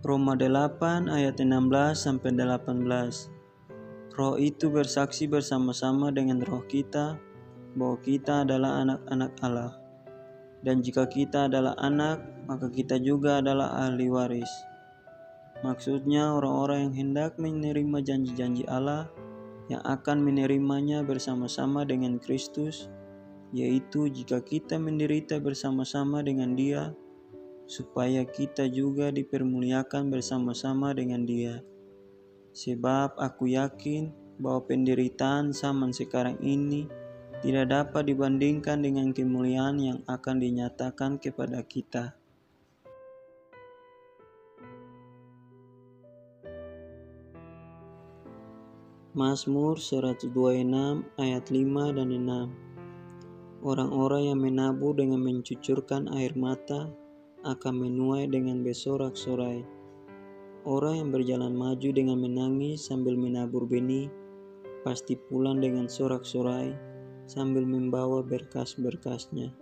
Roma 8 ayat 16-18. Roh itu bersaksi bersama-sama dengan roh kita bahwa kita adalah anak-anak Allah. Dan jika kita adalah anak, maka kita juga adalah ahli waris. Maksudnya orang-orang yang hendak menerima janji-janji Allah yang akan menerimanya bersama-sama dengan Kristus, yaitu jika kita menderita bersama-sama dengan Dia, supaya kita juga dipermuliakan bersama-sama dengan Dia. Sebab aku yakin bahwa penderitaan zaman sekarang ini tidak dapat dibandingkan dengan kemuliaan yang akan dinyatakan kepada kita. Mazmur 126 ayat 5 dan 6. Orang-orang yang menabur dengan mencucurkan air mata akan menuai dengan bersorak-sorai. Orang yang berjalan maju dengan menangis sambil menabur benih pasti pulang dengan sorak-sorai sambil membawa berkas-berkasnya.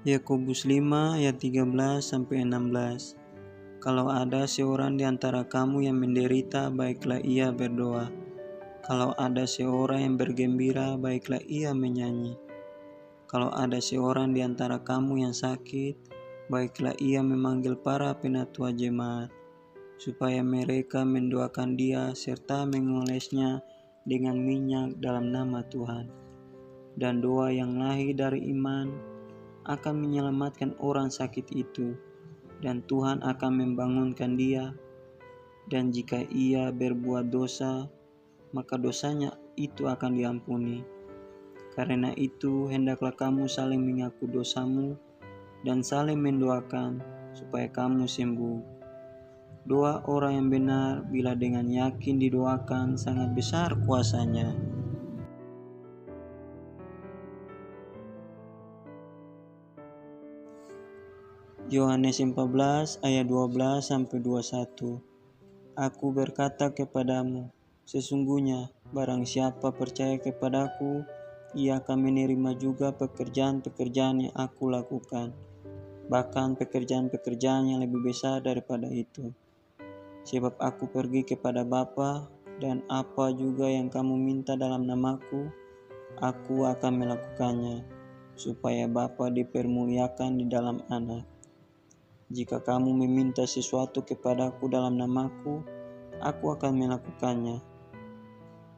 Yakobus 5 ayat 13-16. Kalau ada seorang di antara kamu yang menderita, baiklah ia berdoa. Kalau ada seorang yang bergembira, baiklah ia menyanyi. Kalau ada seorang di antara kamu yang sakit, baiklah ia memanggil para penatua jemaat, supaya mereka mendoakan dia serta mengolesnya dengan minyak dalam nama Tuhan. Dan doa yang lahir dari iman akan menyelamatkan orang sakit itu, dan Tuhan akan membangunkan dia. Dan jika ia berbuat dosa, maka dosanya itu akan diampuni. Karena itu, hendaklah kamu saling mengaku dosamu dan saling mendoakan supaya kamu sembuh. Doa orang yang benar bila dengan yakin didoakan sangat besar kuasanya. Yohanes 14 ayat 12-21. Aku berkata kepadamu, sesungguhnya barang siapa percaya kepadaku, ia akan menerima juga pekerjaan-pekerjaan yang aku lakukan, bahkan pekerjaan-pekerjaan yang lebih besar daripada itu. Sebab aku pergi kepada Bapa, dan apa juga yang kamu minta dalam namaku, aku akan melakukannya, supaya Bapa dipermuliakan di dalam Anak. Jika kamu meminta sesuatu kepadaku dalam namaku, aku akan melakukannya.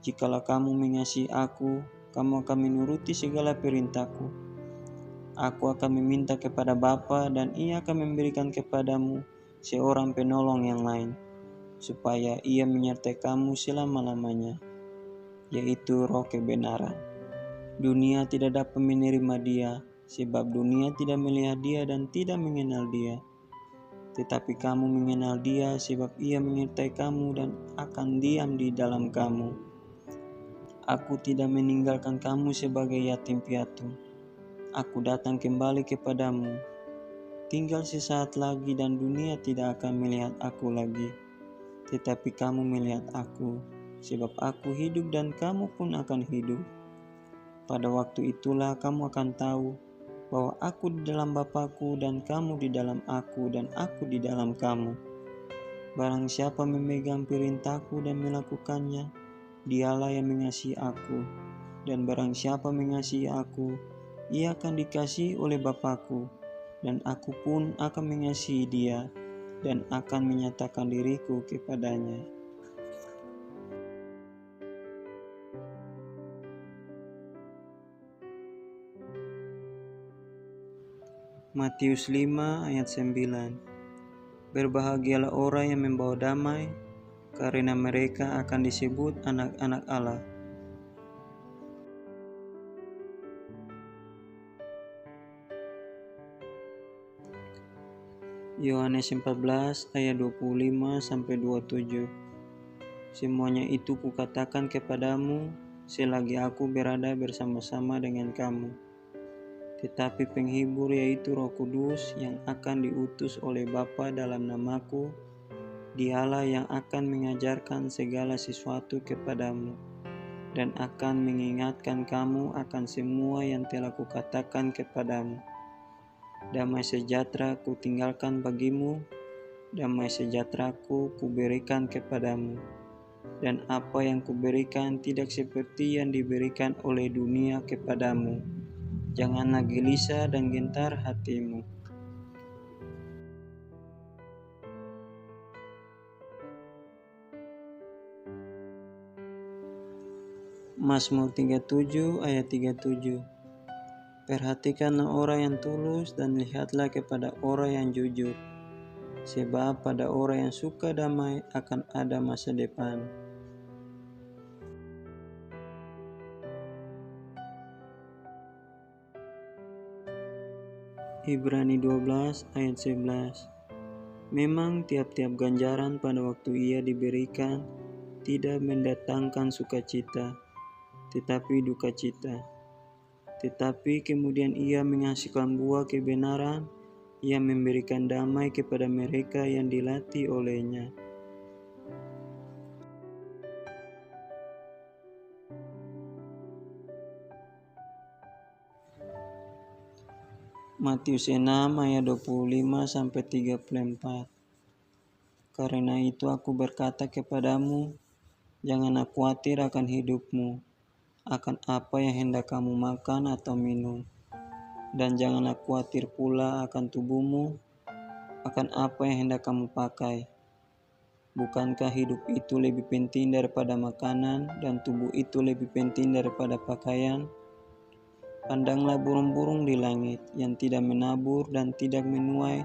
Jikalau kamu mengasihi aku, kamu akan menuruti segala perintahku. Aku akan meminta kepada Bapa dan ia akan memberikan kepadamu seorang penolong yang lain, supaya ia menyertai kamu selama-lamanya, yaitu Roh kebenaran. Dunia tidak dapat menerima dia, sebab dunia tidak melihat dia dan tidak mengenal dia. Tetapi kamu mengenal dia, sebab ia menyertai kamu dan akan diam di dalam kamu. Aku tidak meninggalkan kamu sebagai yatim piatu. Aku datang kembali kepadamu. Tinggal sesaat lagi dan dunia tidak akan melihat aku lagi. Tetapi kamu melihat aku, sebab aku hidup dan kamu pun akan hidup. Pada waktu itulah kamu akan tahu bahwa aku di dalam Bapa-Ku dan kamu di dalam aku dan aku di dalam kamu. Barang siapa memegang perintahku dan melakukannya, dialah yang mengasihi aku. Dan barang siapa mengasihi aku, ia akan dikasihi oleh Bapa-Ku, dan aku pun akan mengasihi dia dan akan menyatakan diriku kepadanya. Matius 5 ayat 9. Berbahagialah orang yang membawa damai, karena mereka akan disebut anak-anak Allah. Yohanes 14 ayat 25-27. Semuanya itu kukatakan kepadamu selagi aku berada bersama-sama dengan kamu. Tetapi penghibur, yaitu Roh Kudus yang akan diutus oleh Bapa dalam namaku, dialah yang akan mengajarkan segala sesuatu kepadamu dan akan mengingatkan kamu akan semua yang telah kukatakan kepadamu. Damai sejahtera kutinggalkan bagimu, damai sejahteraku kuberikan kepadamu. Dan apa yang kuberikan tidak seperti yang diberikan oleh dunia kepadamu. Janganlah gelisah dan gentar hatimu. Mazmur 37 ayat 37. Perhatikanlah orang yang tulus dan lihatlah kepada orang yang jujur. Sebab pada orang yang suka damai akan ada masa depan. Ibrani 12 ayat 11. Memang tiap-tiap ganjaran pada waktu ia diberikan tidak mendatangkan sukacita, tetapi duka cita. Tetapi kemudian ia menghasilkan buah kebenaran, ia memberikan damai kepada mereka yang dilatih olehnya. Matius 6 ayat 25-34. Karena itu aku berkata kepadamu, janganlah khawatir akan hidupmu, akan apa yang hendak kamu makan atau minum. Dan janganlah khawatir pula akan tubuhmu, akan apa yang hendak kamu pakai. Bukankah hidup itu lebih penting daripada makanan, dan tubuh itu lebih penting daripada pakaian? Pandanglah burung-burung di langit yang tidak menabur dan tidak menuai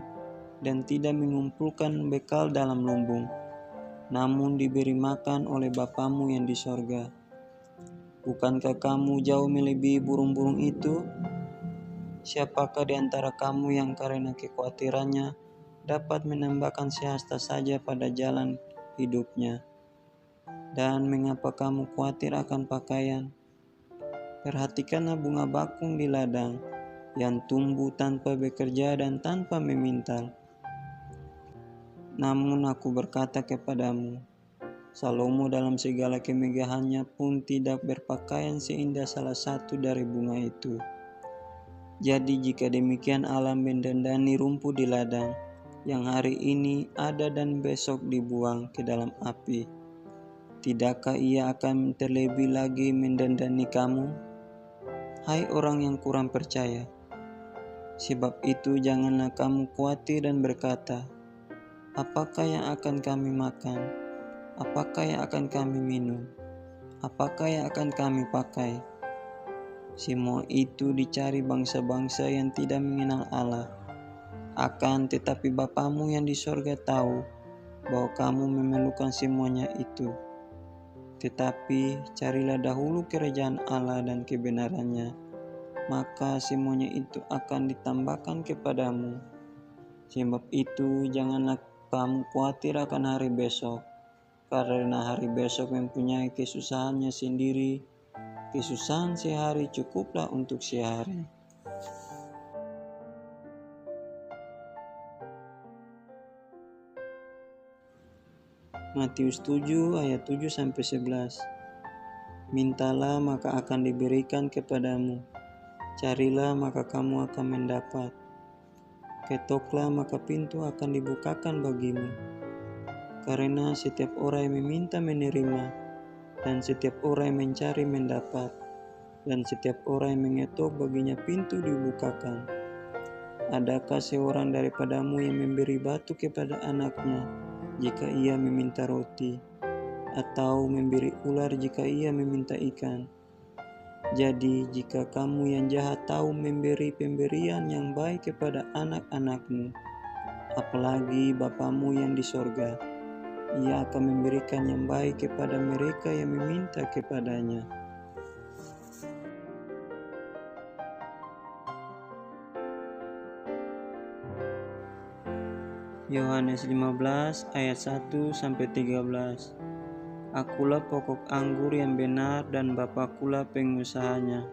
dan tidak mengumpulkan bekal dalam lumbung, namun diberi makan oleh Bapamu yang di sorga. Bukankah kamu jauh melebihi burung-burung itu? Siapakah di antara kamu yang karena kekhawatirannya dapat menambahkan sehasta saja pada jalan hidupnya? Dan mengapa kamu khawatir akan pakaian? Perhatikanlah bunga bakung di ladang, yang tumbuh tanpa bekerja dan tanpa memintal. Namun aku berkata kepadamu, Salomo dalam segala kemegahannya pun tidak berpakaian seindah salah satu dari bunga itu. Jadi jika demikian Allah mendandani rumput di ladang, yang hari ini ada dan besok dibuang ke dalam api, tidakkah ia akan terlebih lagi mendandani kamu? Hai orang yang kurang percaya, sebab itu janganlah kamu khawatir dan berkata, apakah yang akan kami makan? Apakah yang akan kami minum? Apakah yang akan kami pakai? Semua itu dicari bangsa-bangsa yang tidak mengenal Allah. Akan tetapi Bapamu yang di sorga tahu bahwa kamu memerlukan semuanya itu. Tetapi carilah dahulu kerajaan Allah dan kebenarannya, maka semuanya itu akan ditambahkan kepadamu. Sebab itu janganlah kamu khawatir akan hari besok, karena hari besok mempunyai kesusahannya sendiri. Kesusahan sehari cukuplah untuk sehari. Matius 7 ayat 7-11. Mintalah maka akan diberikan kepadamu, carilah maka kamu akan mendapat, ketoklah maka pintu akan dibukakan bagimu. Karena setiap orang yang meminta menerima, dan setiap orang yang mencari mendapat, dan setiap orang yang mengetok baginya pintu dibukakan. Adakah seorang daripadamu yang memberi batu kepada anaknya jika ia meminta roti, atau memberi ular jika ia meminta ikan? Jadi jika kamu yang jahat tahu memberi pemberian yang baik kepada anak-anakmu, apalagi Bapamu yang di sorga, ia akan memberikan yang baik kepada mereka yang meminta kepadanya. Yohanes 15 ayat 1-13. Akulah pokok anggur yang benar dan Bapakulah pengusahanya.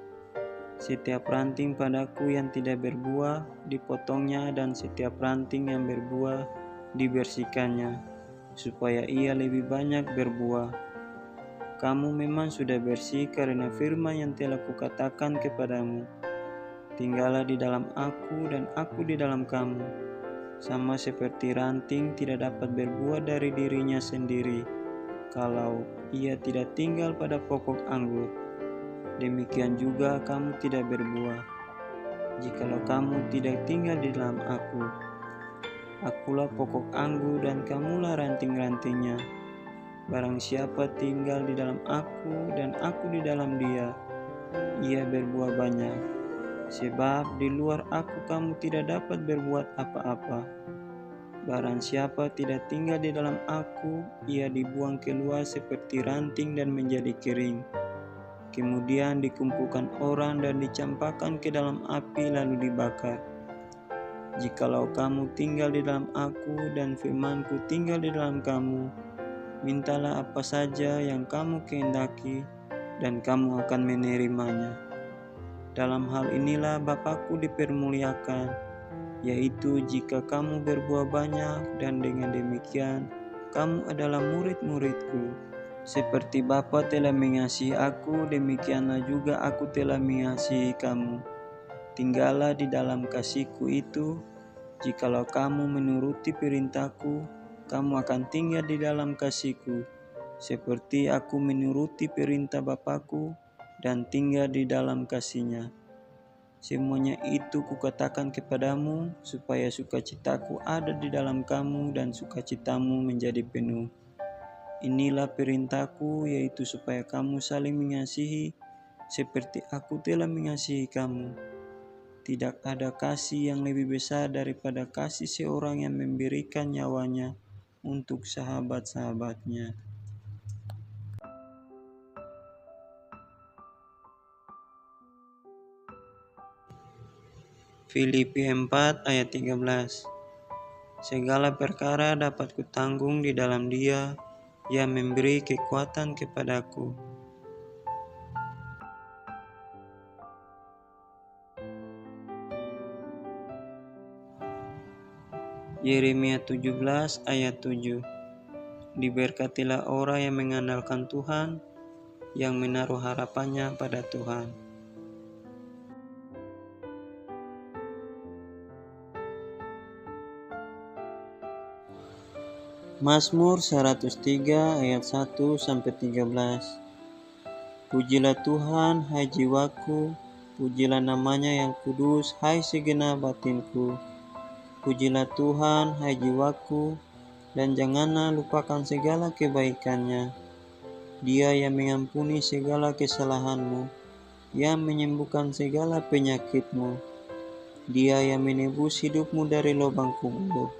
Setiap ranting padaku yang tidak berbuah dipotongnya, dan setiap ranting yang berbuah dibersihkannya, supaya ia lebih banyak berbuah. Kamu memang sudah bersih karena firman yang telah kukatakan kepadamu. Tinggallah di dalam aku dan aku di dalam kamu. Sama seperti ranting tidak dapat berbuah dari dirinya sendiri, kalau ia tidak tinggal pada pokok anggur. Demikian juga kamu tidak berbuah, jikalau kamu tidak tinggal di dalam aku. Akulah pokok anggur dan kamulah ranting-rantingnya. Barang siapa tinggal di dalam aku dan aku di dalam dia, ia berbuah banyak. Sebab di luar aku kamu tidak dapat berbuat apa-apa. Barang siapa tidak tinggal di dalam aku, ia dibuang keluar seperti ranting dan menjadi kering. Kemudian dikumpulkan orang dan dicampakkan ke dalam api lalu dibakar. Jikalau kamu tinggal di dalam aku dan firmanku tinggal di dalam kamu, mintalah apa saja yang kamu kehendaki dan kamu akan menerimanya. Dalam hal inilah Bapakku dipermuliakan, yaitu jika kamu berbuah banyak, dan dengan demikian kamu adalah murid-muridku. Seperti Bapa telah mengasihi aku, demikianlah juga aku telah mengasihi kamu. Tinggallah di dalam kasihku itu. Jikalau kamu menuruti perintahku, kamu akan tinggal di dalam kasihku, seperti aku menuruti perintah Bapakku dan tinggal di dalam kasihnya. Semuanya itu kukatakan kepadamu, supaya sukacitaku ada di dalam kamu dan sukacitamu menjadi penuh. Inilah perintahku, yaitu supaya kamu saling mengasihi, seperti aku telah mengasihi kamu. Tidak ada kasih yang lebih besar daripada kasih seorang yang memberikan nyawanya untuk sahabat-sahabatnya. Filipi 4 ayat 13. Segala perkara dapat kutanggung di dalam Dia yang memberi kekuatan kepadaku. Yeremia 17 ayat 7. Diberkatilah orang yang mengandalkan Tuhan, yang menaruh harapannya pada Tuhan. Mazmur 103 ayat 1-13. Pujilah Tuhan, hai jiwaku, pujilah namanya yang kudus, hai segenap batinku. Pujilah Tuhan, hai jiwaku, dan janganlah lupakan segala kebaikannya. Dia yang mengampuni segala kesalahanmu, yang menyembuhkan segala penyakitmu. Dia yang menebus hidupmu dari lubang kubur,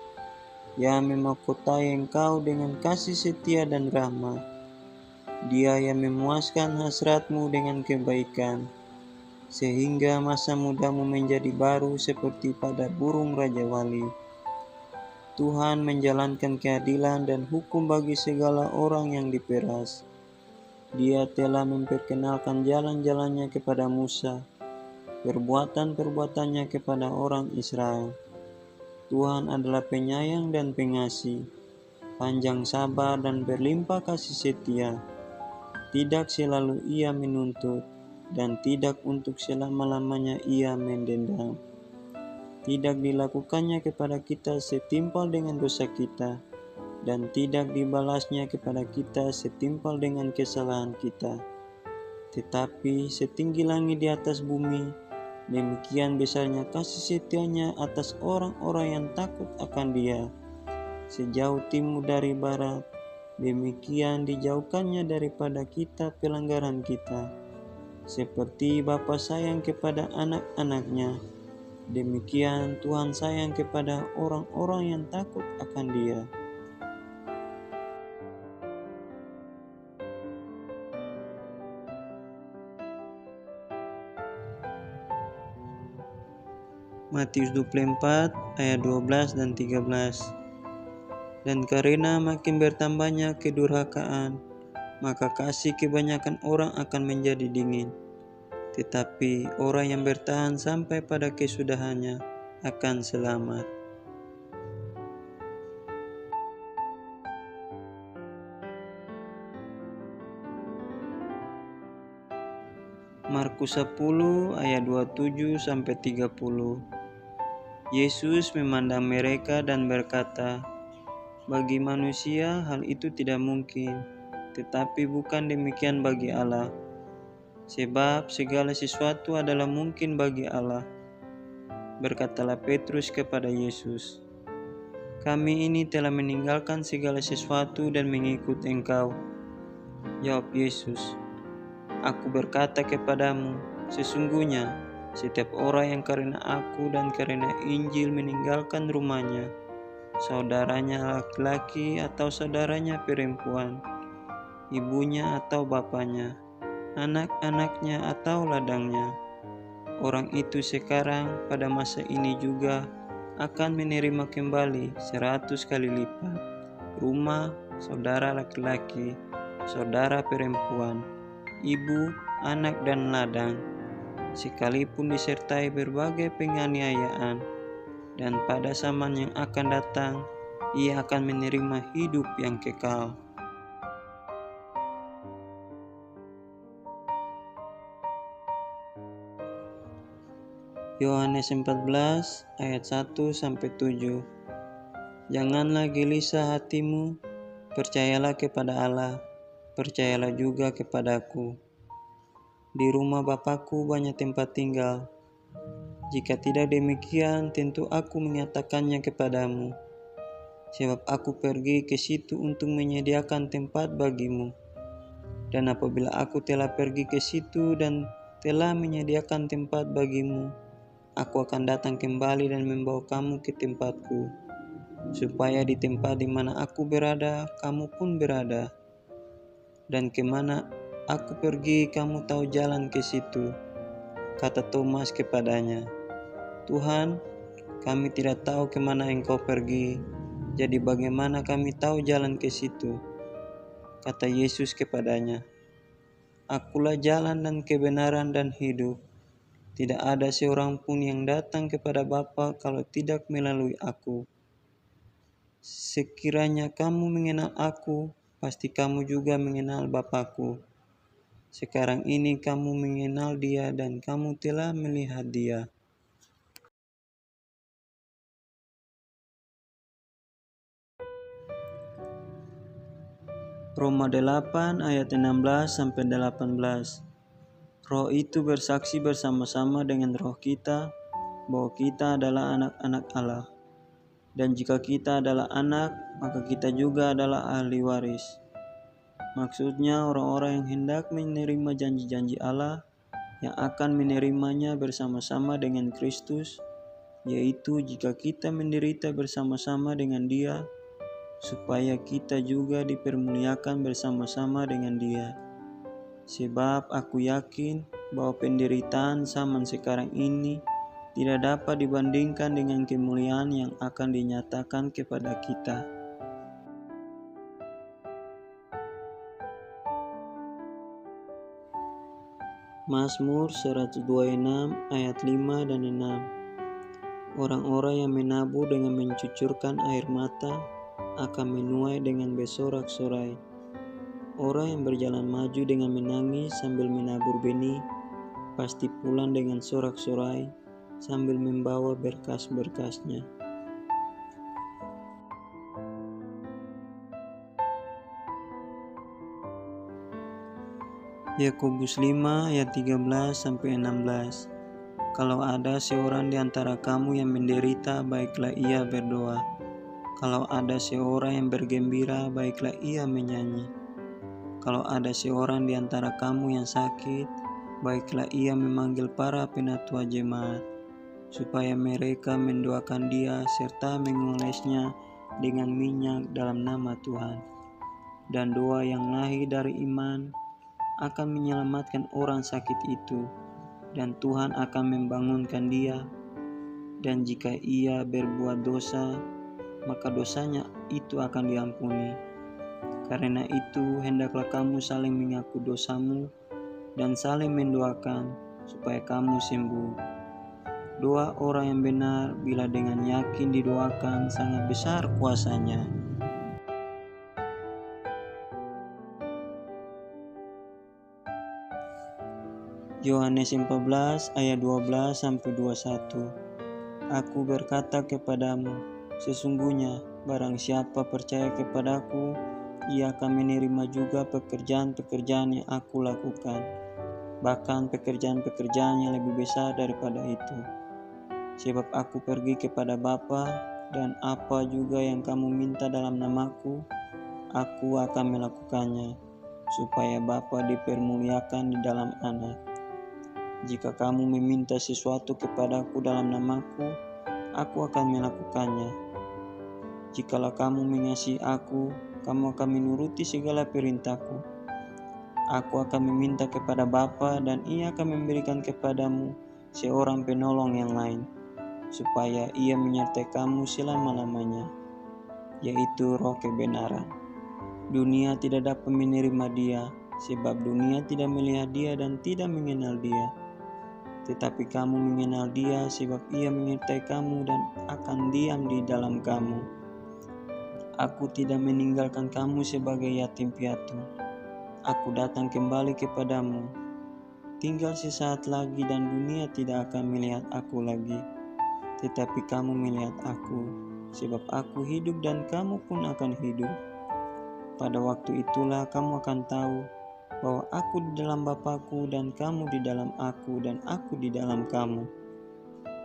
yang memahkotai engkau dengan kasih setia dan rahmat. Dia yang memuaskan hasratmu dengan kebaikan, sehingga masa mudamu menjadi baru seperti pada burung Raja Wali. Tuhan menjalankan keadilan dan hukum bagi segala orang yang diperas. Dia telah memperkenalkan jalan-jalannya kepada Musa, perbuatan-perbuatannya kepada orang Israel. Tuhan adalah penyayang dan pengasih, panjang sabar dan berlimpah kasih setia. Tidak selalu Ia menuntut, dan tidak untuk selama-lamanya Ia mendendam. Tidak dilakukannya kepada kita setimpal dengan dosa kita, dan tidak dibalasnya kepada kita setimpal dengan kesalahan kita. Tetapi setinggi langit di atas bumi, demikian besarnya kasih setianya atas orang-orang yang takut akan Dia. Sejauh timur dari barat, demikian dijauhkannya daripada kita pelanggaran kita. Seperti Bapa sayang kepada anak-anaknya, demikian Tuhan sayang kepada orang-orang yang takut akan Dia. Matius 24 ayat 12 dan 13. Dan karena makin bertambahnya kedurhakaan, maka kasih kebanyakan orang akan menjadi dingin. Tetapi orang yang bertahan sampai pada kesudahannya akan selamat. Markus 10 ayat 27-30. Yesus memandang mereka dan berkata, "Bagi manusia hal itu tidak mungkin, tetapi bukan demikian bagi Allah. Sebab segala sesuatu adalah mungkin bagi Allah." Berkatalah Petrus kepada Yesus, "Kami ini telah meninggalkan segala sesuatu dan mengikut Engkau." Jawab Yesus, "Aku berkata kepadamu, sesungguhnya setiap orang yang karena Aku dan karena Injil meninggalkan rumahnya, saudaranya laki-laki atau saudaranya perempuan, ibunya atau bapaknya, anak-anaknya atau ladangnya, orang itu sekarang pada masa ini juga akan menerima kembali 100 kali lipat rumah, saudara laki-laki, saudara perempuan, ibu, anak dan ladang, sekalipun disertai berbagai penganiayaan, dan pada zaman yang akan datang ia akan menerima hidup yang kekal." Yohanes 14 ayat 1-7. Janganlah gelisah hatimu, percayalah kepada Allah, percayalah juga kepadaku. Di rumah Bapakku banyak tempat tinggal. Jika tidak demikian, tentu aku menyatakannya kepadamu. Sebab aku pergi ke situ untuk menyediakan tempat bagimu. Dan apabila aku telah pergi ke situ dan telah menyediakan tempat bagimu, aku akan datang kembali dan membawa kamu ke tempatku, supaya di tempat di mana aku berada, kamu pun berada. Dan kemana aku pergi, kamu tahu jalan ke situ. Kata Thomas kepadanya, "Tuhan, kami tidak tahu kemana Engkau pergi, jadi bagaimana kami tahu jalan ke situ?" Kata Yesus kepadanya, "Akulah jalan dan kebenaran dan hidup. Tidak ada seorang pun yang datang kepada Bapa kalau tidak melalui Aku. Sekiranya kamu mengenal Aku, pasti kamu juga mengenal Bapa-Ku. Sekarang ini kamu mengenal Dia dan kamu telah melihat Dia." Roma 8 ayat 16-18. Roh itu bersaksi bersama-sama dengan roh kita bahwa kita adalah anak-anak Allah. Dan jika kita adalah anak, maka kita juga adalah ahli waris. Maksudnya orang-orang yang hendak menerima janji-janji Allah, yang akan menerimanya bersama-sama dengan Kristus, yaitu jika kita menderita bersama-sama dengan Dia, supaya kita juga dipermuliakan bersama-sama dengan Dia. Sebab aku yakin bahwa penderitaan zaman sekarang ini tidak dapat dibandingkan dengan kemuliaan yang akan dinyatakan kepada kita. Mazmur 126 ayat 5 dan 6. Orang-orang yang menabur dengan mencucurkan air mata akan menuai dengan bersorak-sorai. Orang yang berjalan maju dengan menangis sambil menabur benih, pasti pulang dengan sorak-sorai sambil membawa berkas-berkasnya. Yakobus 5 ayat 13-16. Kalau ada seorang di antara kamu yang menderita, baiklah ia berdoa. Kalau ada seorang yang bergembira, baiklah ia menyanyi. Kalau ada seorang di antara kamu yang sakit, baiklah ia memanggil para penatua jemaat, supaya mereka mendoakan dia serta mengolesnya dengan minyak dalam nama Tuhan. Dan doa yang lahir dari iman akan menyelamatkan orang sakit itu, dan Tuhan akan membangunkan dia. Dan jika ia berbuat dosa, maka dosanya itu akan diampuni. Karena itu, hendaklah kamu saling mengaku dosamu dan saling mendoakan supaya kamu sembuh. Doa orang yang benar bila dengan yakin didoakan sangat besar kuasanya. Yohanes 14 ayat 12-21. Aku berkata kepadamu, sesungguhnya barang siapa percaya kepadaku, ia akan menerima juga pekerjaan-pekerjaan yang aku lakukan, bahkan pekerjaan-pekerjaan yang lebih besar daripada itu. Sebab aku pergi kepada Bapa, dan apa juga yang kamu minta dalam namaku, aku akan melakukannya, supaya Bapa dipermuliakan di dalam Anak. Jika kamu meminta sesuatu kepadaku dalam namaku, aku akan melakukannya. Jikalau kamu mengasihi aku, kamu akan menuruti segala perintahku. Aku akan meminta kepada Bapa, dan Ia akan memberikan kepadamu seorang penolong yang lain, supaya Ia menyertai kamu selama-lamanya, yaitu Roh kebenaran. Dunia tidak dapat menerima Dia, sebab dunia tidak melihat Dia dan tidak mengenal Dia. Tetapi kamu mengenal Dia, sebab Ia menyertai kamu dan akan diam di dalam kamu. Aku tidak meninggalkan kamu sebagai yatim piatu. Aku datang kembali kepadamu. Tinggal sesaat lagi dan dunia tidak akan melihat aku lagi. Tetapi kamu melihat aku, sebab aku hidup dan kamu pun akan hidup. Pada waktu itulah kamu akan tahu bahwa aku di dalam Bapa-Ku dan kamu di dalam aku dan aku di dalam kamu.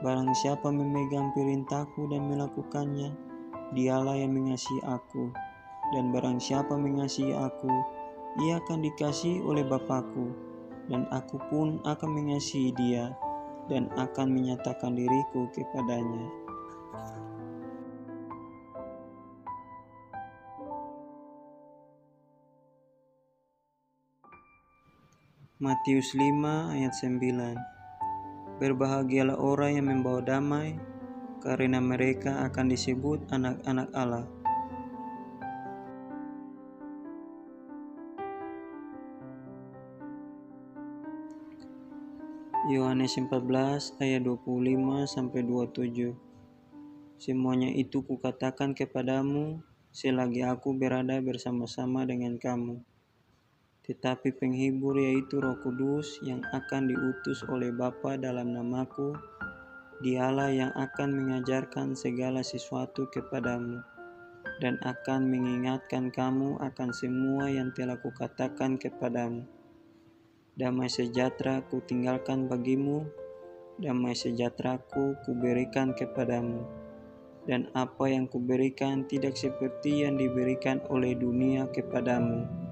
Barang siapa memegang perintahku dan melakukannya, dialah yang mengasihi aku. Dan barang siapa mengasihi aku, ia akan dikasihi oleh Bapa-Ku, dan aku pun akan mengasihi dia dan akan menyatakan diriku kepadanya. Matius 5 ayat 9. Berbahagialah orang yang membawa damai, karena mereka akan disebut anak-anak Allah. Yohanes 14 ayat 25-27. Semuanya itu kukatakan kepadamu selagi aku berada bersama-sama dengan kamu. Tetapi penghibur, yaitu Roh Kudus yang akan diutus oleh Bapa dalam namaku, dialah yang akan mengajarkan segala sesuatu kepadamu dan akan mengingatkan kamu akan semua yang telah kukatakan kepadamu. Damai sejahtera kutinggalkan bagimu, damai sejahteraku kuberikan kepadamu. Dan apa yang kuberikan tidak seperti yang diberikan oleh dunia kepadamu.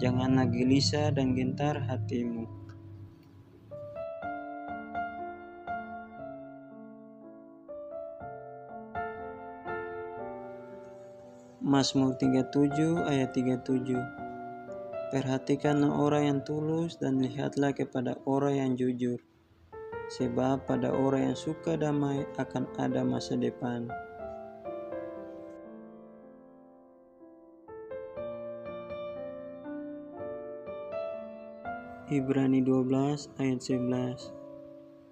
Janganlah gelisah dan gentar hatimu. Mazmur 37 ayat 37. Perhatikanlah orang yang tulus dan lihatlah kepada orang yang jujur. Sebab pada orang yang suka damai akan ada masa depan. Ibrani 12 ayat 11.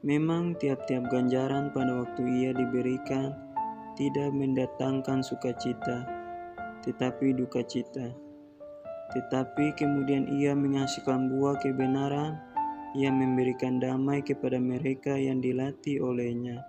Memang tiap-tiap ganjaran pada waktu ia diberikan tidak mendatangkan sukacita, tetapi duka cita. Tetapi kemudian ia menghasilkan buah kebenaran, ia memberikan damai kepada mereka yang dilatih olehnya.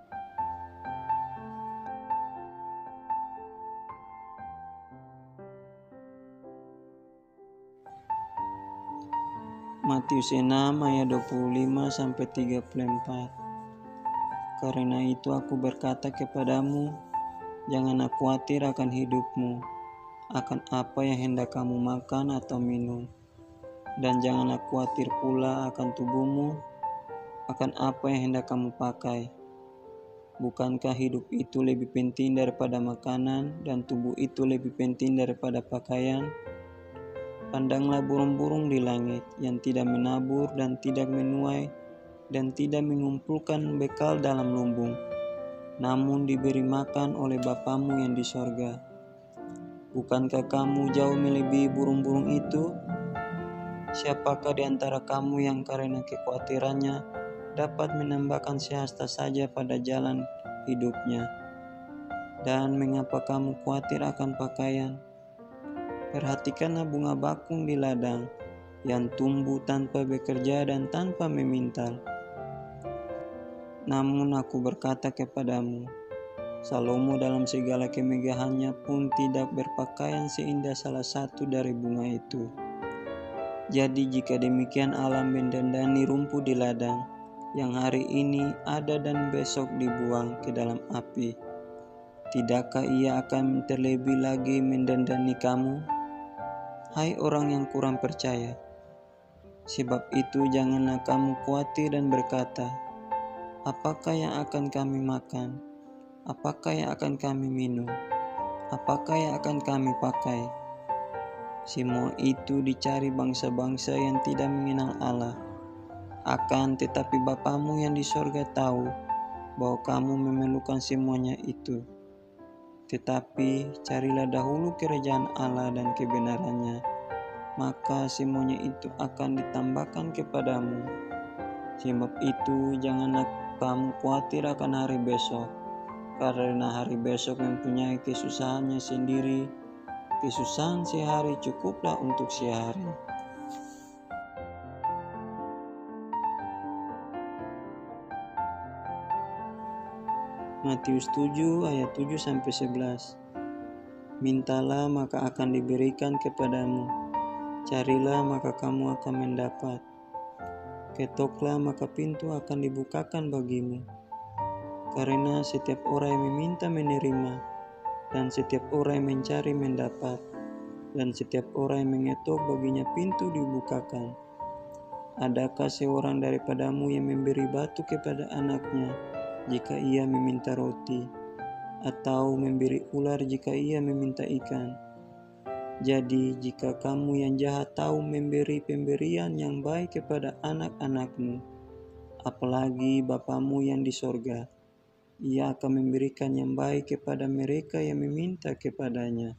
Matius 6 ayat 25-34. Karena itu aku berkata kepadamu, janganlah khawatir akan hidupmu, akan apa yang hendak kamu makan atau minum, dan janganlah khawatir pula akan tubuhmu, akan apa yang hendak kamu pakai. Bukankah hidup itu lebih penting daripada makanan, dan tubuh itu lebih penting daripada pakaian? Pandanglah burung-burung di langit yang tidak menabur dan tidak menuai dan tidak mengumpulkan bekal dalam lumbung, namun diberi makan oleh Bapamu yang di sorga. Bukankah kamu jauh melebihi burung-burung itu? Siapakah di antara kamu yang karena kekhawatirannya dapat menambahkan sehasta saja pada jalan hidupnya? Dan mengapa kamu khawatir akan pakaian? Perhatikanlah bunga bakung di ladang, yang tumbuh tanpa bekerja dan tanpa memintal. Namun aku berkata kepadamu, Salomo dalam segala kemegahannya pun tidak berpakaian seindah salah satu dari bunga itu. Jadi jika demikian Allah mendandani rumput di ladang, yang hari ini ada dan besok dibuang ke dalam api, tidakkah Ia akan terlebih lagi mendandani kamu? Hai orang yang kurang percaya, sebab itu janganlah kamu khawatir dan berkata, apakah yang akan kami makan? Apakah yang akan kami minum? Apakah yang akan kami pakai? Semua itu dicari bangsa-bangsa yang tidak mengenal Allah. Akan tetapi Bapamu yang di sorga tahu bahwa kamu memerlukan semuanya itu. Tetapi carilah dahulu kerajaan Allah dan kebenarannya, maka semuanya itu akan ditambahkan kepadamu. Sebab itu janganlah kamu khawatir akan hari besok, karena hari besok mempunyai kesusahannya sendiri. Kesusahan sehari cukuplah untuk sehari. Matius 7 ayat 7-11. Mintalah maka akan diberikan kepadamu. Carilah maka kamu akan mendapat. Ketoklah maka pintu akan dibukakan bagimu. Karena setiap orang yang meminta menerima, dan setiap orang yang mencari mendapat, dan setiap orang yang mengetok baginya pintu dibukakan. Adakah seorang daripadamu yang memberi batu kepada anaknya jika ia meminta roti, atau memberi ular jika ia meminta ikan? Jadi jika kamu yang jahat tahu memberi pemberian yang baik kepada anak-anakmu, apalagi Bapamu yang di sorga, Ia akan memberikan yang baik kepada mereka yang meminta kepadanya.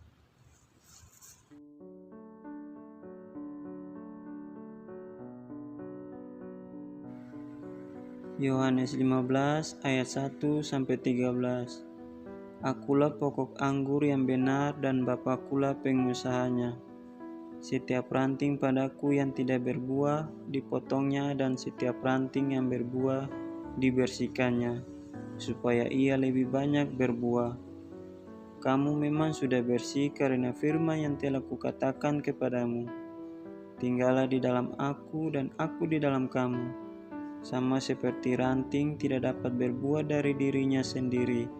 Yohanes 15 ayat 1-13. Akulah pokok anggur yang benar dan Bapakulah pengusahanya. Setiap ranting padaku yang tidak berbuah dipotongnya, dan setiap ranting yang berbuah dibersihkannya, supaya ia lebih banyak berbuah. Kamu memang sudah bersih karena firman yang telah kukatakan kepadamu. Tinggallah di dalam aku dan aku di dalam kamu. Sama seperti ranting tidak dapat berbuah dari dirinya sendiri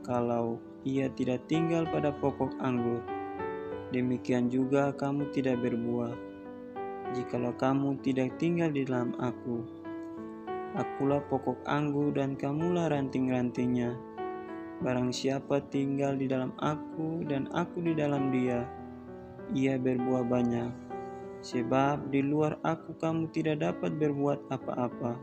kalau ia tidak tinggal pada pokok anggur, demikian juga kamu tidak berbuah jikalau kamu tidak tinggal di dalam aku. Akulah pokok anggur dan kamulah ranting-rantingnya. Barang siapa tinggal di dalam aku dan aku di dalam dia, ia berbuah banyak. Sebab di luar aku kamu tidak dapat berbuat apa-apa.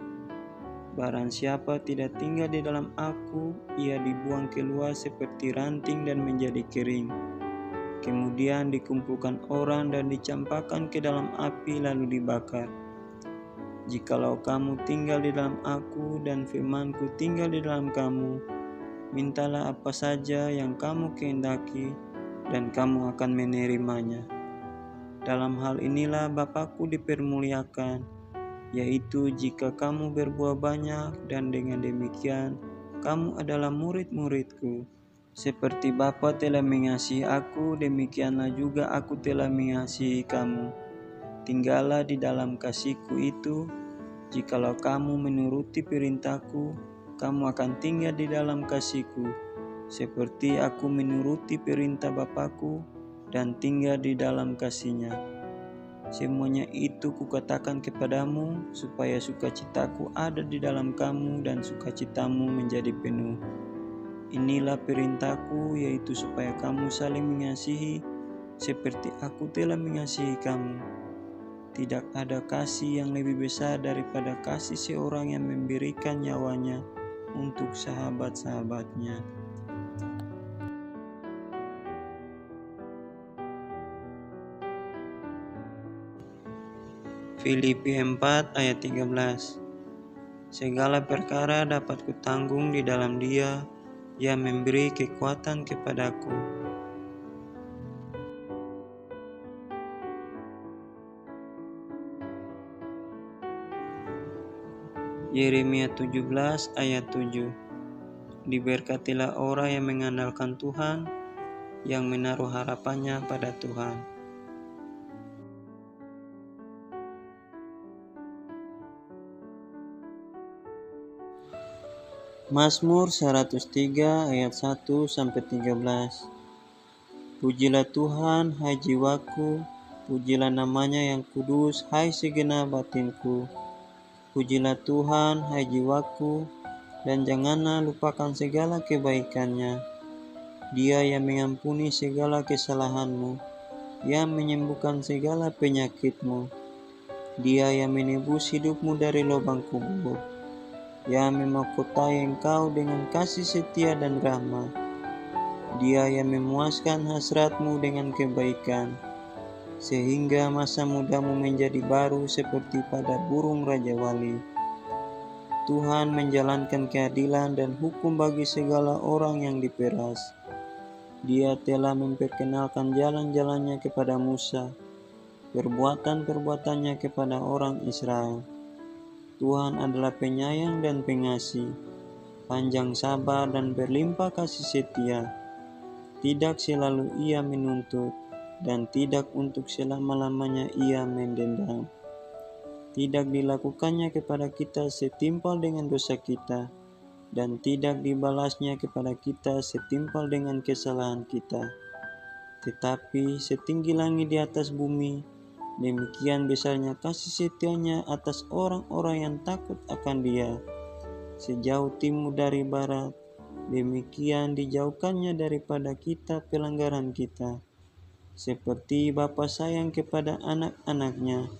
Barang siapa tidak tinggal di dalam aku, ia dibuang keluar seperti ranting dan menjadi kering. Kemudian dikumpulkan orang dan dicampakkan ke dalam api lalu dibakar. Jikalau kamu tinggal di dalam aku dan firmanku tinggal di dalam kamu, mintalah apa saja yang kamu kehendaki dan kamu akan menerimanya. Dalam hal inilah Bapakku dipermuliakan, yaitu jika kamu berbuah banyak, dan dengan demikian kamu adalah murid-muridku. Seperti Bapa telah mengasihi aku, demikianlah juga aku telah mengasihi kamu. Tinggallah di dalam kasihku itu. Jikalau kamu menuruti perintahku, kamu akan tinggal di dalam kasihku, seperti aku menuruti perintah Bapakku dan tinggal di dalam kasihnya. Semuanya itu kukatakan kepadamu, supaya sukacitaku ada di dalam kamu dan sukacitamu menjadi penuh. Inilah perintahku, yaitu supaya kamu saling mengasihi, seperti aku telah mengasihi kamu. Tidak ada kasih yang lebih besar daripada kasih seorang yang memberikan nyawanya untuk sahabat-sahabatnya. Filipi 4 ayat 13. Segala perkara dapat kutanggung di dalam Dia yang memberi kekuatan kepadaku. . Yeremia 17 ayat 7. Diberkatilah orang yang mengandalkan Tuhan, yang menaruh harapannya pada Tuhan. Mazmur 103 ayat 1-13. Pujilah Tuhan, hai jiwaku, pujilah namanya yang kudus, hai segenap batinku. Pujilah Tuhan, hai jiwaku, dan janganlah lupakan segala kebaikannya. Dia yang mengampuni segala kesalahanmu, yang menyembuhkan segala penyakitmu. Dia yang menebus hidupmu dari lubang kubur, yang memahkotai engkau dengan kasih setia dan rahmat. Dia yang memuaskan hasratmu dengan kebaikan, sehingga masa mudamu menjadi baru seperti pada burung Raja Wali. Tuhan menjalankan keadilan dan hukum bagi segala orang yang diperas. Dia telah memperkenalkan jalan-jalannya kepada Musa, perbuatan-perbuatannya kepada orang Israel. Tuhan adalah penyayang dan pengasih, panjang sabar dan berlimpah kasih setia. Tidak selalu Ia menuntut, dan tidak untuk selama-lamanya Ia mendendam. Tidak dilakukannya kepada kita setimpal dengan dosa kita, dan tidak dibalasnya kepada kita setimpal dengan kesalahan kita. Tetapi setinggi langit di atas bumi, demikian besarnya kasih setianya atas orang-orang yang takut akan Dia. Sejauh timur dari barat, demikian dijauhkannya daripada kita pelanggaran kita. Seperti Bapa sayang kepada anak-anaknya,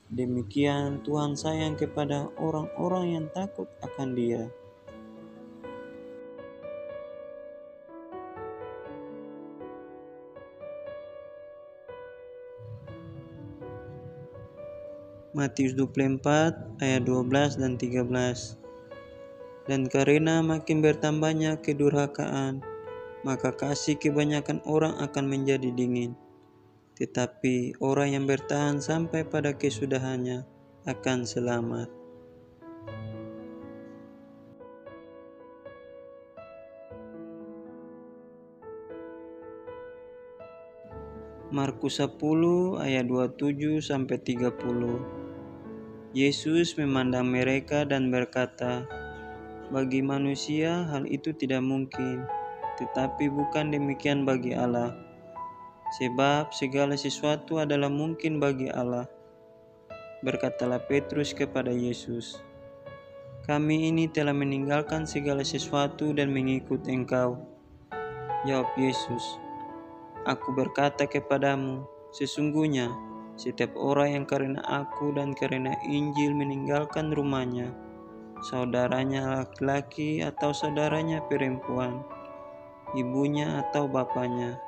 demikian Tuhan sayang kepada orang-orang yang takut akan Dia. Matius 24 ayat 12 dan 13. Dan karena makin bertambahnya kedurhakaan, maka kasih kebanyakan orang akan menjadi dingin. Tetapi orang yang bertahan sampai pada kesudahannya akan selamat. Markus 10 ayat 27-30. Yesus memandang mereka dan berkata, "Bagi manusia hal itu tidak mungkin, tetapi bukan demikian bagi Allah. Sebab segala sesuatu adalah mungkin bagi Allah." Berkatalah Petrus kepada Yesus, "Kami ini telah meninggalkan segala sesuatu dan mengikut Engkau." Jawab Yesus, "Aku berkata kepadamu, sesungguhnya setiap orang yang karena Aku dan karena Injil meninggalkan rumahnya, saudaranya laki-laki atau saudaranya perempuan, ibunya atau bapaknya,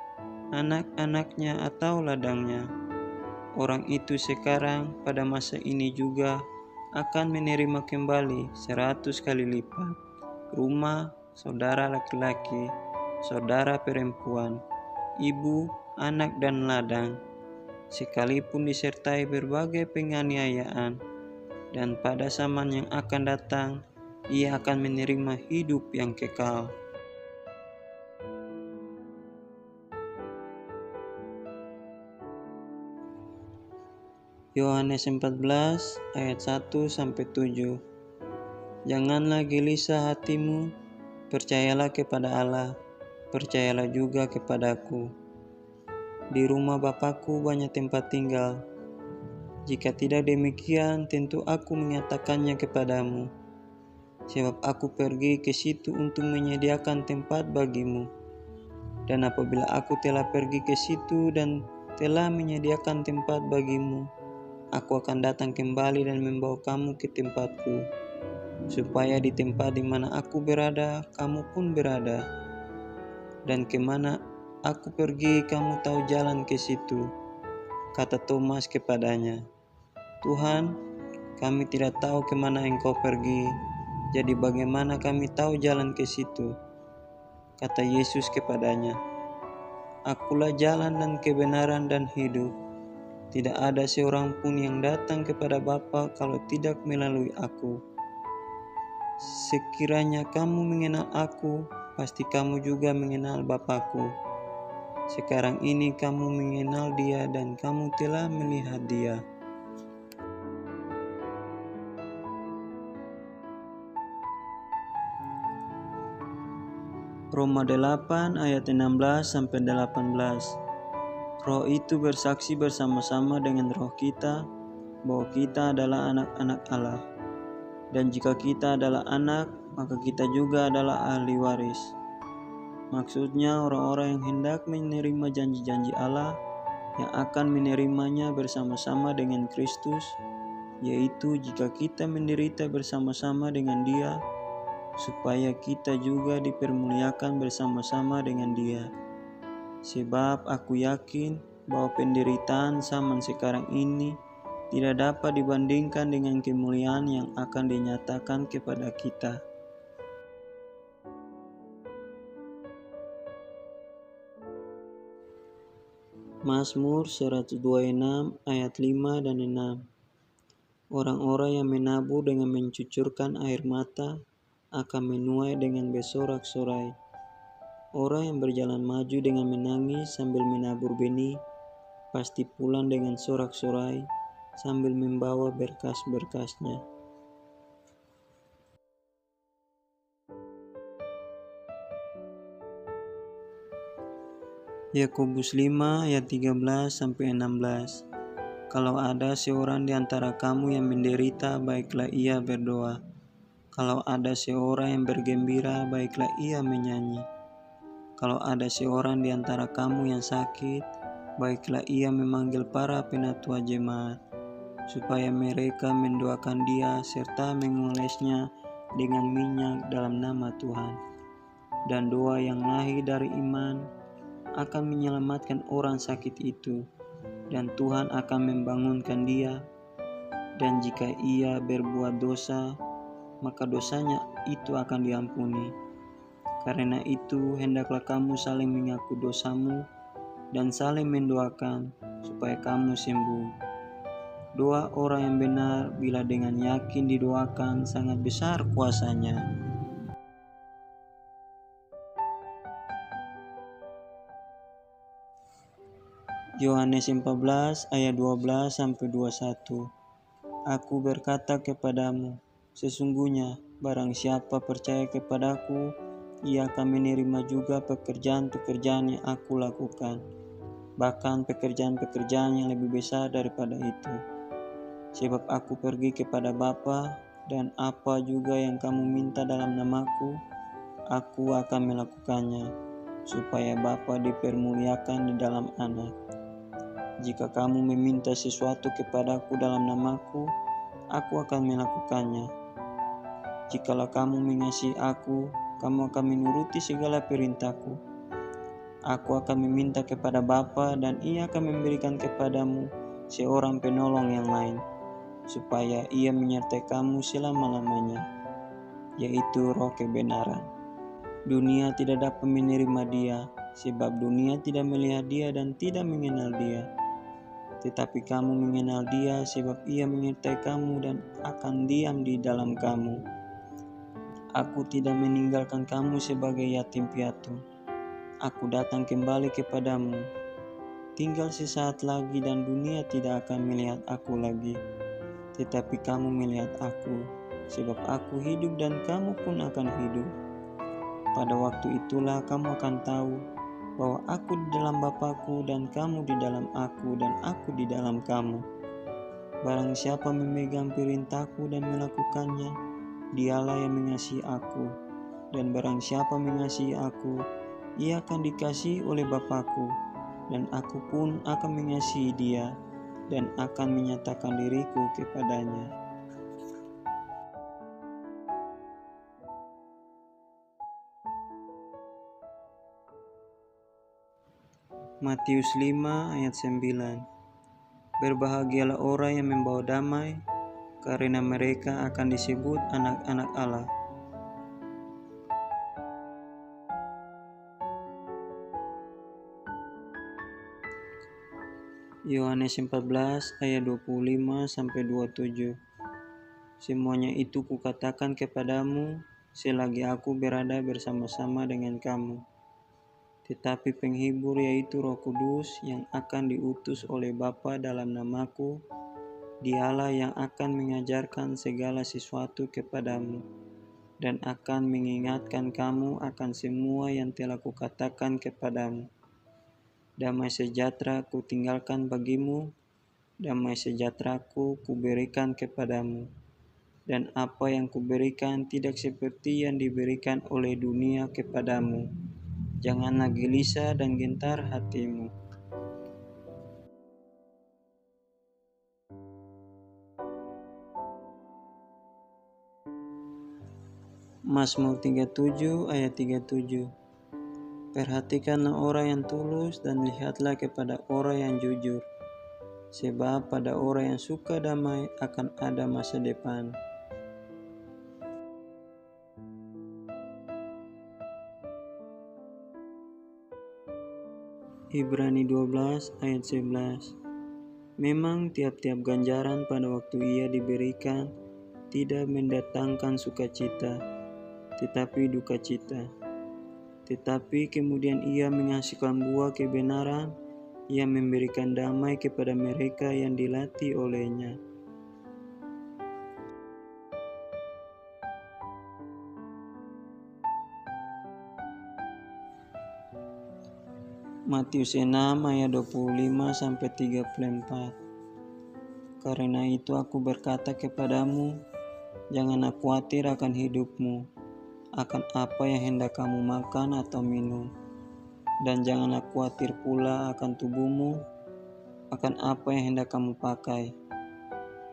anak-anaknya atau ladangnya, orang itu sekarang pada masa ini juga akan menerima kembali 100 kali lipat rumah, saudara laki-laki, saudara perempuan, ibu, anak dan ladang, sekalipun disertai berbagai penganiayaan, dan pada zaman yang akan datang ia akan menerima hidup yang kekal." Yohanes 14 ayat 1-7. Janganlah gelisah hatimu, percayalah kepada Allah, percayalah juga kepadaku. Di rumah Bapakku banyak tempat tinggal. Jika tidak demikian, tentu aku menyatakannya kepadamu. Sebab aku pergi ke situ untuk menyediakan tempat bagimu. Dan apabila aku telah pergi ke situ dan telah menyediakan tempat bagimu, aku akan datang kembali dan membawa kamu ke tempatku, supaya di tempat di mana aku berada, kamu pun berada. Dan kemana aku pergi, kamu tahu jalan ke situ. Kata Thomas kepadanya, "Tuhan, kami tidak tahu kemana Engkau pergi, jadi bagaimana kami tahu jalan ke situ?" Kata Yesus kepadanya, "Akulah jalan dan kebenaran dan hidup. Tidak ada seorang pun yang datang kepada Bapa kalau tidak melalui Aku. Sekiranya kamu mengenal aku, pasti kamu juga mengenal Bapakku. Sekarang ini kamu mengenal Dia dan kamu telah melihat Dia. Roma 8 ayat 16-18. Roh itu bersaksi bersama-sama dengan roh kita bahwa kita adalah anak-anak Allah. Dan jika kita adalah anak, maka kita juga adalah ahli waris. Maksudnya orang-orang yang hendak menerima janji-janji Allah yang akan menerimanya bersama-sama dengan Kristus, yaitu jika kita menderita bersama-sama dengan Dia, supaya kita juga dipermuliakan bersama-sama dengan Dia. Sebab aku yakin bahwa penderitaan zaman sekarang ini tidak dapat dibandingkan dengan kemuliaan yang akan dinyatakan kepada kita. Mazmur 126 ayat 5 dan 6. Orang-orang yang menabur dengan mencucurkan air mata akan menuai dengan bersorak-sorai. Orang yang berjalan maju dengan menangis sambil menabur benih, pasti pulang dengan sorak-sorai sambil membawa berkas-berkasnya. Yakobus 5 ayat 13-16. Kalau ada seorang di antara kamu yang menderita, baiklah ia berdoa. Kalau ada seorang yang bergembira, baiklah ia menyanyi. Kalau ada seorang di antara kamu yang sakit, baiklah ia memanggil para penatua jemaat, supaya mereka mendoakan dia serta mengolesnya dengan minyak dalam nama Tuhan. Dan doa yang lahir dari iman akan menyelamatkan orang sakit itu, dan Tuhan akan membangunkan dia. Dan jika ia berbuat dosa, maka dosanya itu akan diampuni. Karena itu, hendaklah kamu saling mengaku dosamu dan saling mendoakan supaya kamu sembuh. Doa orang yang benar bila dengan yakin didoakan sangat besar kuasanya. Yohanes 14 ayat 12-21. Aku berkata kepadamu, sesungguhnya barang siapa percaya kepadaku, ia akan menerima juga pekerjaan-pekerjaan yang aku lakukan, bahkan pekerjaan-pekerjaan yang lebih besar daripada itu. Sebab aku pergi kepada Bapa, dan apa juga yang kamu minta dalam namaku, aku akan melakukannya, supaya Bapa dipermuliakan di dalam Anak. Jika kamu meminta sesuatu kepadaku dalam namaku, aku akan melakukannya. Jikalau kamu mengasihi aku, kamu akan menuruti segala perintahku. Aku akan meminta kepada Bapa dan Ia akan memberikan kepadamu seorang penolong yang lain, supaya Ia menyertai kamu selama-lamanya, yaitu Roh kebenaran. Dunia tidak dapat menerima Dia, sebab dunia tidak melihat Dia dan tidak mengenal Dia. Tetapi kamu mengenal Dia, sebab Ia menyertai kamu dan akan diam di dalam kamu. Aku tidak meninggalkan kamu sebagai yatim piatu. Aku datang kembali kepadamu. Tinggal sesaat lagi dan dunia tidak akan melihat aku lagi. Tetapi kamu melihat aku, sebab aku hidup dan kamu pun akan hidup. Pada waktu itulah kamu akan tahu bahwa aku di dalam Bapakku dan kamu di dalam aku dan aku di dalam kamu. Barang siapa memegang perintahku dan melakukannya, dialah yang mengasihi aku, dan barang siapa mengasihi aku, ia akan dikasihi oleh Bapakku, dan aku pun akan mengasihi dia, dan akan menyatakan diriku kepadanya. Matius 5 ayat 9. Berbahagialah orang yang membawa damai, karena mereka akan disebut anak-anak Allah. Yohanes 14 ayat 25-27. Semuanya itu kukatakan kepadamu selagi aku berada bersama-sama dengan kamu. Tetapi penghibur yaitu Roh Kudus yang akan diutus oleh Bapa dalam namaku, Dialah yang akan mengajarkan segala sesuatu kepadamu dan akan mengingatkan kamu akan semua yang telah kukatakan kepadamu. Damai sejahtera kutinggalkan bagimu, damai sejahteraku kuberikan kepadamu. Dan apa yang kuberikan tidak seperti yang diberikan oleh dunia kepadamu. Janganlah gelisah dan gentar hatimu. Mazmur 37 ayat 37. Perhatikanlah orang yang tulus dan lihatlah kepada orang yang jujur. Sebab pada orang yang suka damai akan ada masa depan. Ibrani 12 ayat 11. Memang tiap-tiap ganjaran pada waktu ia diberikan tidak mendatangkan sukacita, tetapi duka cita. Tetapi kemudian ia menghasilkan buah kebenaran, ia memberikan damai kepada mereka yang dilatih olehnya. Matius 6 ayat 25-34. Karena itu aku berkata kepadamu, janganlah khawatir akan hidupmu, akan apa yang hendak kamu makan atau minum. Dan janganlah khawatir pula akan tubuhmu, akan apa yang hendak kamu pakai.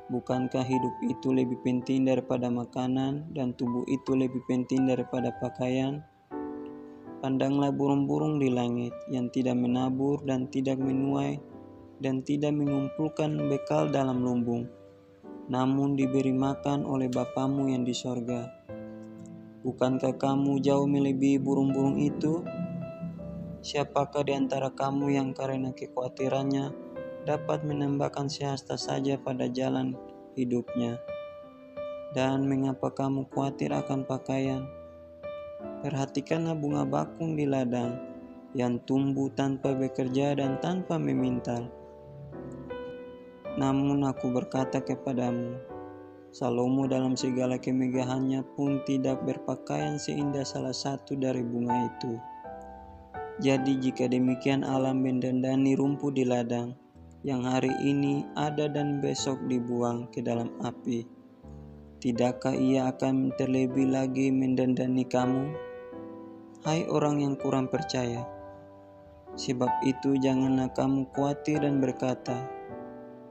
Bukankah hidup itu lebih penting daripada makanan, dan tubuh itu lebih penting daripada pakaian? Pandanglah burung-burung di langit yang tidak menabur dan tidak menuai dan tidak mengumpulkan bekal dalam lumbung, namun diberi makan oleh Bapamu yang di sorga. Bukankah kamu jauh melebihi burung-burung itu? Siapakah di antara kamu yang karena kekhawatirannya dapat menambahkan sehasta saja pada jalan hidupnya? Dan mengapa kamu khawatir akan pakaian? Perhatikanlah bunga bakung di ladang, yang tumbuh tanpa bekerja dan tanpa memintal. Namun aku berkata kepadamu, Salomo dalam segala kemegahannya pun tidak berpakaian seindah salah satu dari bunga itu. Jadi jika demikian Allah mendandani rumput di ladang, yang hari ini ada dan besok dibuang ke dalam api, tidakkah ia akan terlebih lagi mendandani kamu? Hai orang yang kurang percaya, sebab itu janganlah kamu khawatir dan berkata,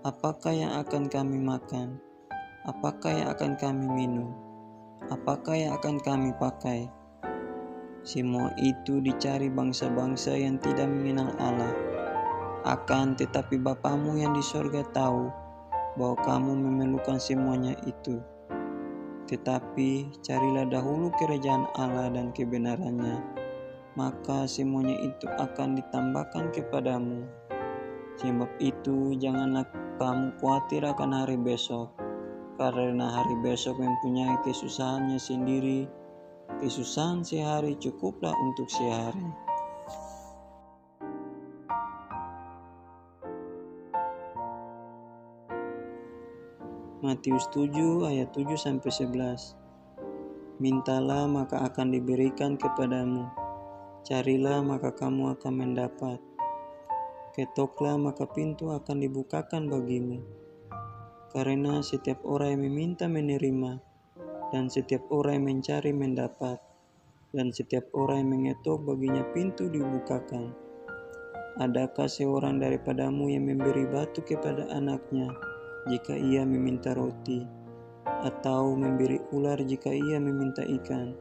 apakah yang akan kami makan? Apakah yang akan kami minum? Apakah yang akan kami pakai? Semua itu dicari bangsa-bangsa yang tidak mengenal Allah. Akan tetapi Bapamu yang di sorga tahu bahwa kamu memerlukan semuanya itu. Tetapi carilah dahulu kerajaan Allah dan kebenarannya, maka semuanya itu akan ditambahkan kepadamu. Sebab itu janganlah kamu khawatir akan hari besok, karena hari besok mempunyai kesusahannya sendiri. Kesusahan sehari cukuplah untuk sehari. Matius 7 ayat 7-11. Mintalah maka akan diberikan kepadamu, carilah maka kamu akan mendapat, ketoklah maka pintu akan dibukakan bagimu. Karena setiap orang yang meminta menerima, dan setiap orang yang mencari mendapat, dan setiap orang yang mengetok baginya pintu dibukakan. Adakah seorang daripadamu yang memberi batu kepada anaknya jika ia meminta roti, atau memberi ular jika ia meminta ikan?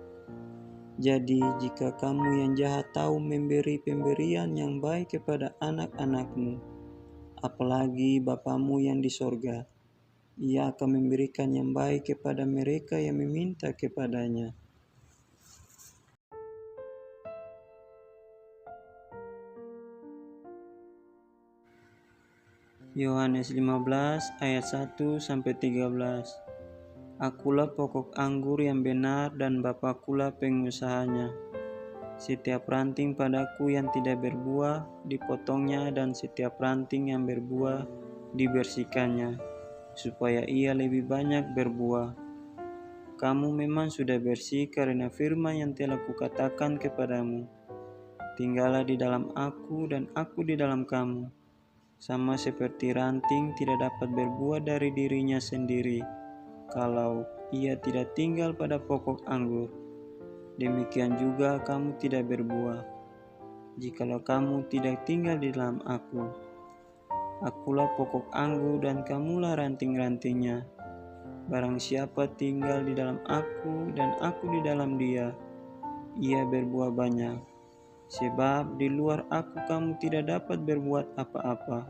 Jadi jika kamu yang jahat tahu memberi pemberian yang baik kepada anak-anakmu, apalagi Bapamu yang di sorga, ia akan memberikan yang baik kepada mereka yang meminta kepadanya. Yohanes 15 ayat 1-13. Akulah pokok anggur yang benar dan Bapakulah pengusahanya. Setiap ranting padaku yang tidak berbuah, dipotongnya, dan setiap ranting yang berbuah, dibersihkannya, supaya ia lebih banyak berbuah. Kamu memang sudah bersih karena firman yang telah kukatakan kepadamu. Tinggallah di dalam aku dan aku di dalam kamu. Sama seperti ranting tidak dapat berbuah dari dirinya sendiri, kalau ia tidak tinggal pada pokok anggur. Demikian juga kamu tidak berbuah, jikalau kamu tidak tinggal di dalam aku. Akulah pokok anggur dan kamulah ranting-rantingnya. Barang siapa tinggal di dalam aku dan aku di dalam dia, ia berbuah banyak. Sebab di luar aku kamu tidak dapat berbuat apa-apa.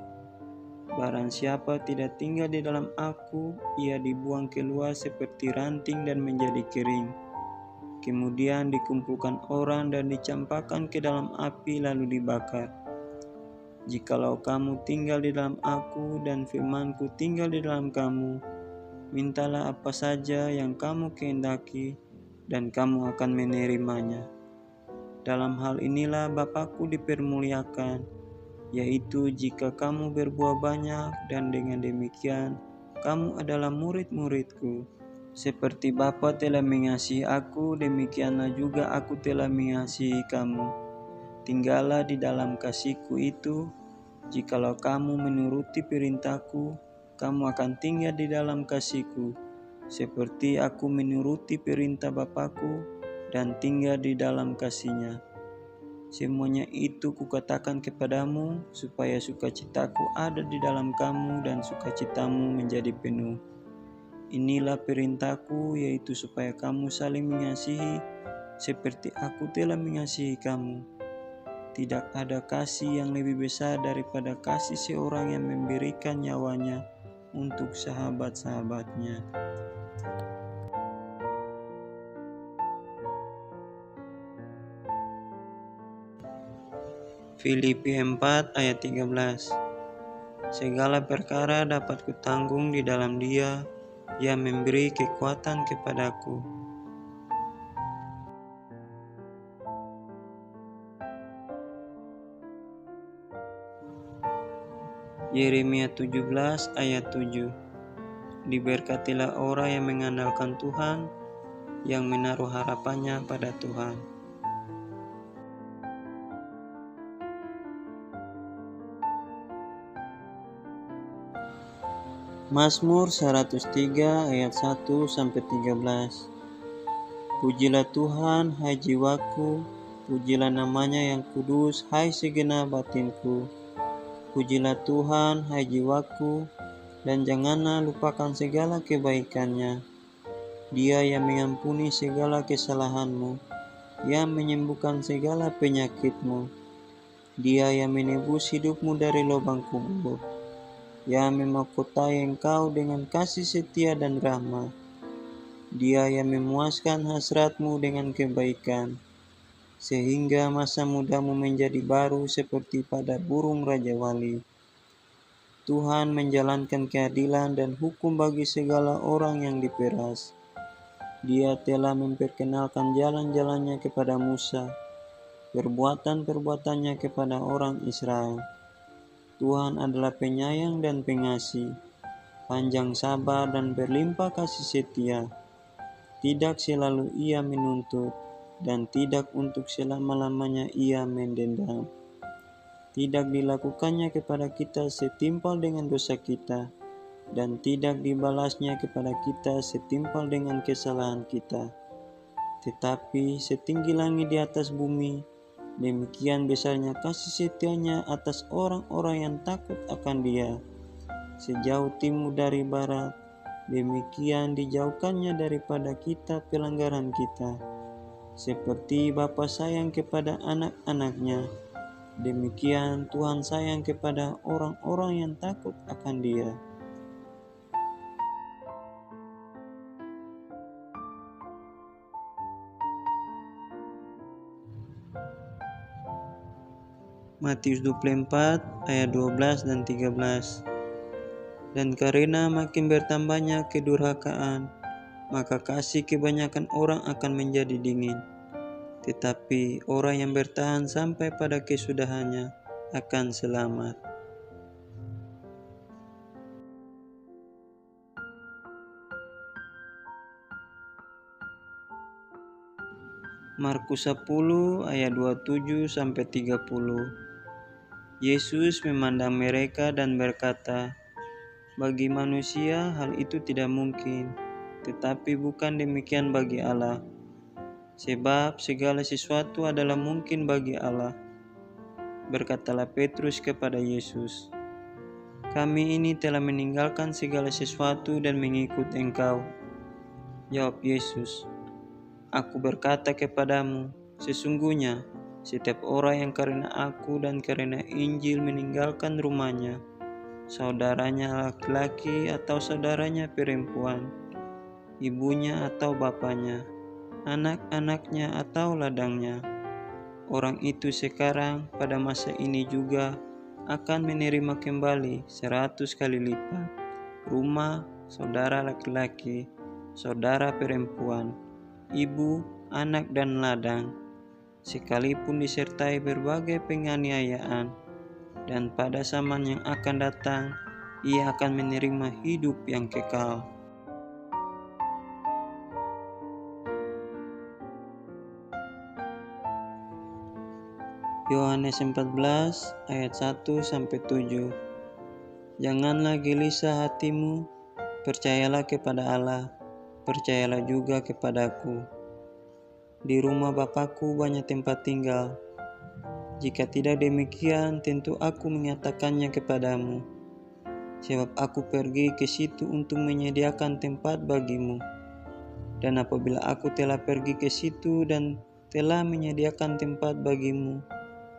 Barang siapa tidak tinggal di dalam aku, ia dibuang keluar seperti ranting dan menjadi kering. Kemudian dikumpulkan orang dan dicampakkan ke dalam api lalu dibakar. Jikalau kamu tinggal di dalam aku dan firmanku tinggal di dalam kamu, mintalah apa saja yang kamu kehendaki dan kamu akan menerimanya. Dalam hal inilah Bapakku dipermuliakan, yaitu jika kamu berbuah banyak, dan dengan demikian kamu adalah murid-muridku. Seperti Bapa telah mengasihi aku, demikianlah juga aku telah mengasihi kamu. Tinggallah di dalam kasihku itu. Jikalau kamu menuruti perintahku, kamu akan tinggal di dalam kasihku, seperti aku menuruti perintah Bapakku dan tinggal di dalam kasihnya. Semuanya itu kukatakan kepadamu, supaya sukacitaku ada di dalam kamu dan sukacitamu menjadi penuh. Inilah perintahku, yaitu supaya kamu saling mengasihi, seperti aku telah mengasihi kamu. Tidak ada kasih yang lebih besar daripada kasih seorang yang memberikan nyawanya untuk sahabat-sahabatnya. Filipi 4 ayat 13. Segala perkara dapat kutanggung di dalam Dia yang memberi kekuatan kepadaku. Yeremia 17 ayat 7. Diberkatilah orang yang mengandalkan Tuhan, yang menaruh harapannya pada Tuhan. Mazmur 103 ayat 1-13. Pujilah Tuhan, hai jiwaku, pujilah namanya yang kudus, hai segenap batinku. Pujilah Tuhan, hai jiwaku, dan janganlah lupakan segala kebaikannya. Dia yang mengampuni segala kesalahanmu, yang menyembuhkan segala penyakitmu. Dia yang menebus hidupmu dari lubang kubur, yang memahkotai engkau dengan kasih setia dan rahmat. Dia yang memuaskan hasratmu dengan kebaikan, sehingga masa mudamu menjadi baru seperti pada burung Raja Wali. Tuhan menjalankan keadilan dan hukum bagi segala orang yang diperas. Dia telah memperkenalkan jalan-jalannya kepada Musa, perbuatan-perbuatannya kepada orang Israel. Tuhan adalah penyayang dan pengasih, panjang sabar dan berlimpah kasih setia. Tidak selalu Ia menuntut, dan tidak untuk selama-lamanya Ia mendendam. Tidak dilakukannya kepada kita setimpal dengan dosa kita, dan tidak dibalasnya kepada kita setimpal dengan kesalahan kita. Tetapi setinggi langit di atas bumi, demikian besarnya kasih setianya atas orang-orang yang takut akan Dia. Sejauh timur dari barat, demikian dijauhkannya daripada kita pelanggaran kita. Seperti Bapa sayang kepada anak-anaknya, demikian Tuhan sayang kepada orang-orang yang takut akan Dia. Matius 24 ayat 12 dan 13. Dan karena makin bertambahnya kedurhakaan, maka kasih kebanyakan orang akan menjadi dingin. Tetapi orang yang bertahan sampai pada kesudahannya akan selamat. Markus 10 ayat 27-30. Yesus memandang mereka dan berkata, "Bagi manusia hal itu tidak mungkin, tetapi bukan demikian bagi Allah. Sebab segala sesuatu adalah mungkin bagi Allah." Berkatalah Petrus kepada Yesus, "Kami ini telah meninggalkan segala sesuatu dan mengikut Engkau." Jawab Yesus, "Aku berkata kepadamu, sesungguhnya setiap orang yang karena Aku dan karena Injil meninggalkan rumahnya, saudaranya laki-laki atau saudaranya perempuan, ibunya atau bapaknya, anak-anaknya atau ladangnya, orang itu sekarang pada masa ini juga akan menerima kembali 100 kali lipat rumah, saudara laki-laki, saudara perempuan, ibu, anak dan ladang, sekalipun disertai berbagai penganiayaan, dan pada zaman yang akan datang ia akan menerima hidup yang kekal." Yohanes 14 ayat 1-7. Janganlah gelisah hatimu, percayalah kepada Allah, percayalah juga kepadaku. Di rumah Bapakku banyak tempat tinggal. Jika tidak demikian, tentu aku menyatakannya kepadamu. Sebab aku pergi ke situ untuk menyediakan tempat bagimu. Dan apabila aku telah pergi ke situ dan telah menyediakan tempat bagimu,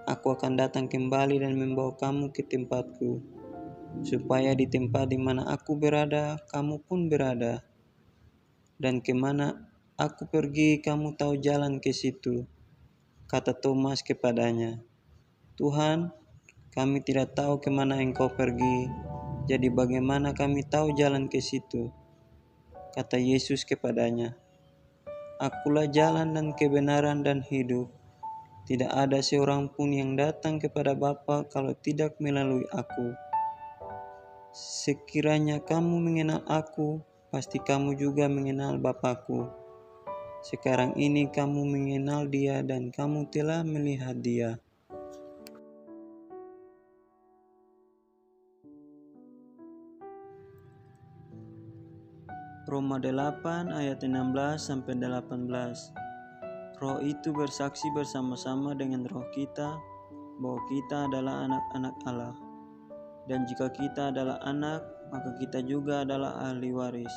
aku akan datang kembali dan membawa kamu ke tempatku, supaya di tempat di mana aku berada, kamu pun berada. Dan kemana aku pergi, kamu tahu jalan ke situ." Kata Thomas kepadanya, "Tuhan, kami tidak tahu kemana Engkau pergi, jadi bagaimana kami tahu jalan ke situ?" Kata Yesus kepadanya, "Akulah jalan dan kebenaran dan hidup. Tidak ada seorang pun yang datang kepada Bapa kalau tidak melalui Aku. Sekiranya kamu mengenal Aku, pasti kamu juga mengenal Bapa-Ku. Sekarang ini kamu mengenal Dia dan kamu telah melihat Dia." Roma 8 ayat 16-18. Roh itu bersaksi bersama-sama dengan roh kita bahwa kita adalah anak-anak Allah. Dan jika kita adalah anak, maka kita juga adalah ahli waris.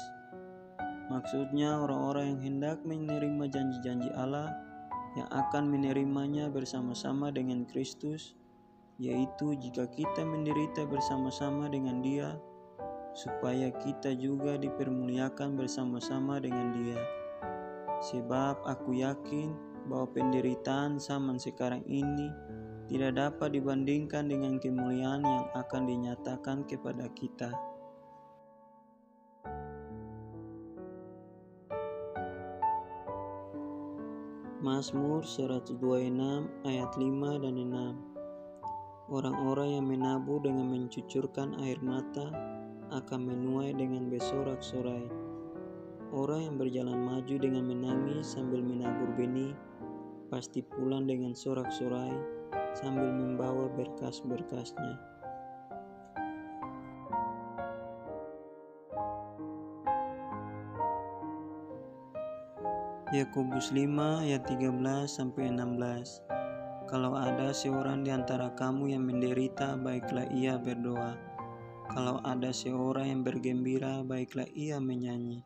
Maksudnya orang-orang yang hendak menerima janji-janji Allah yang akan menerimanya bersama-sama dengan Kristus, yaitu jika kita menderita bersama-sama dengan Dia, supaya kita juga dipermuliakan bersama-sama dengan Dia. Sebab aku yakin bahwa penderitaan zaman sekarang ini tidak dapat dibandingkan dengan kemuliaan yang akan dinyatakan kepada kita. Mazmur 126 ayat 5 dan 6. Orang-orang yang menabur dengan mencucurkan air mata akan menuai dengan bersorak-sorai. Orang yang berjalan maju dengan menangis sambil menabur benih, pasti pulang dengan sorak-sorai sambil membawa berkas-berkasnya. Yakobus 5 ayat 13-16. Kalau ada seorang di antara kamu yang menderita, baiklah ia berdoa. Kalau ada seorang yang bergembira, baiklah ia menyanyi.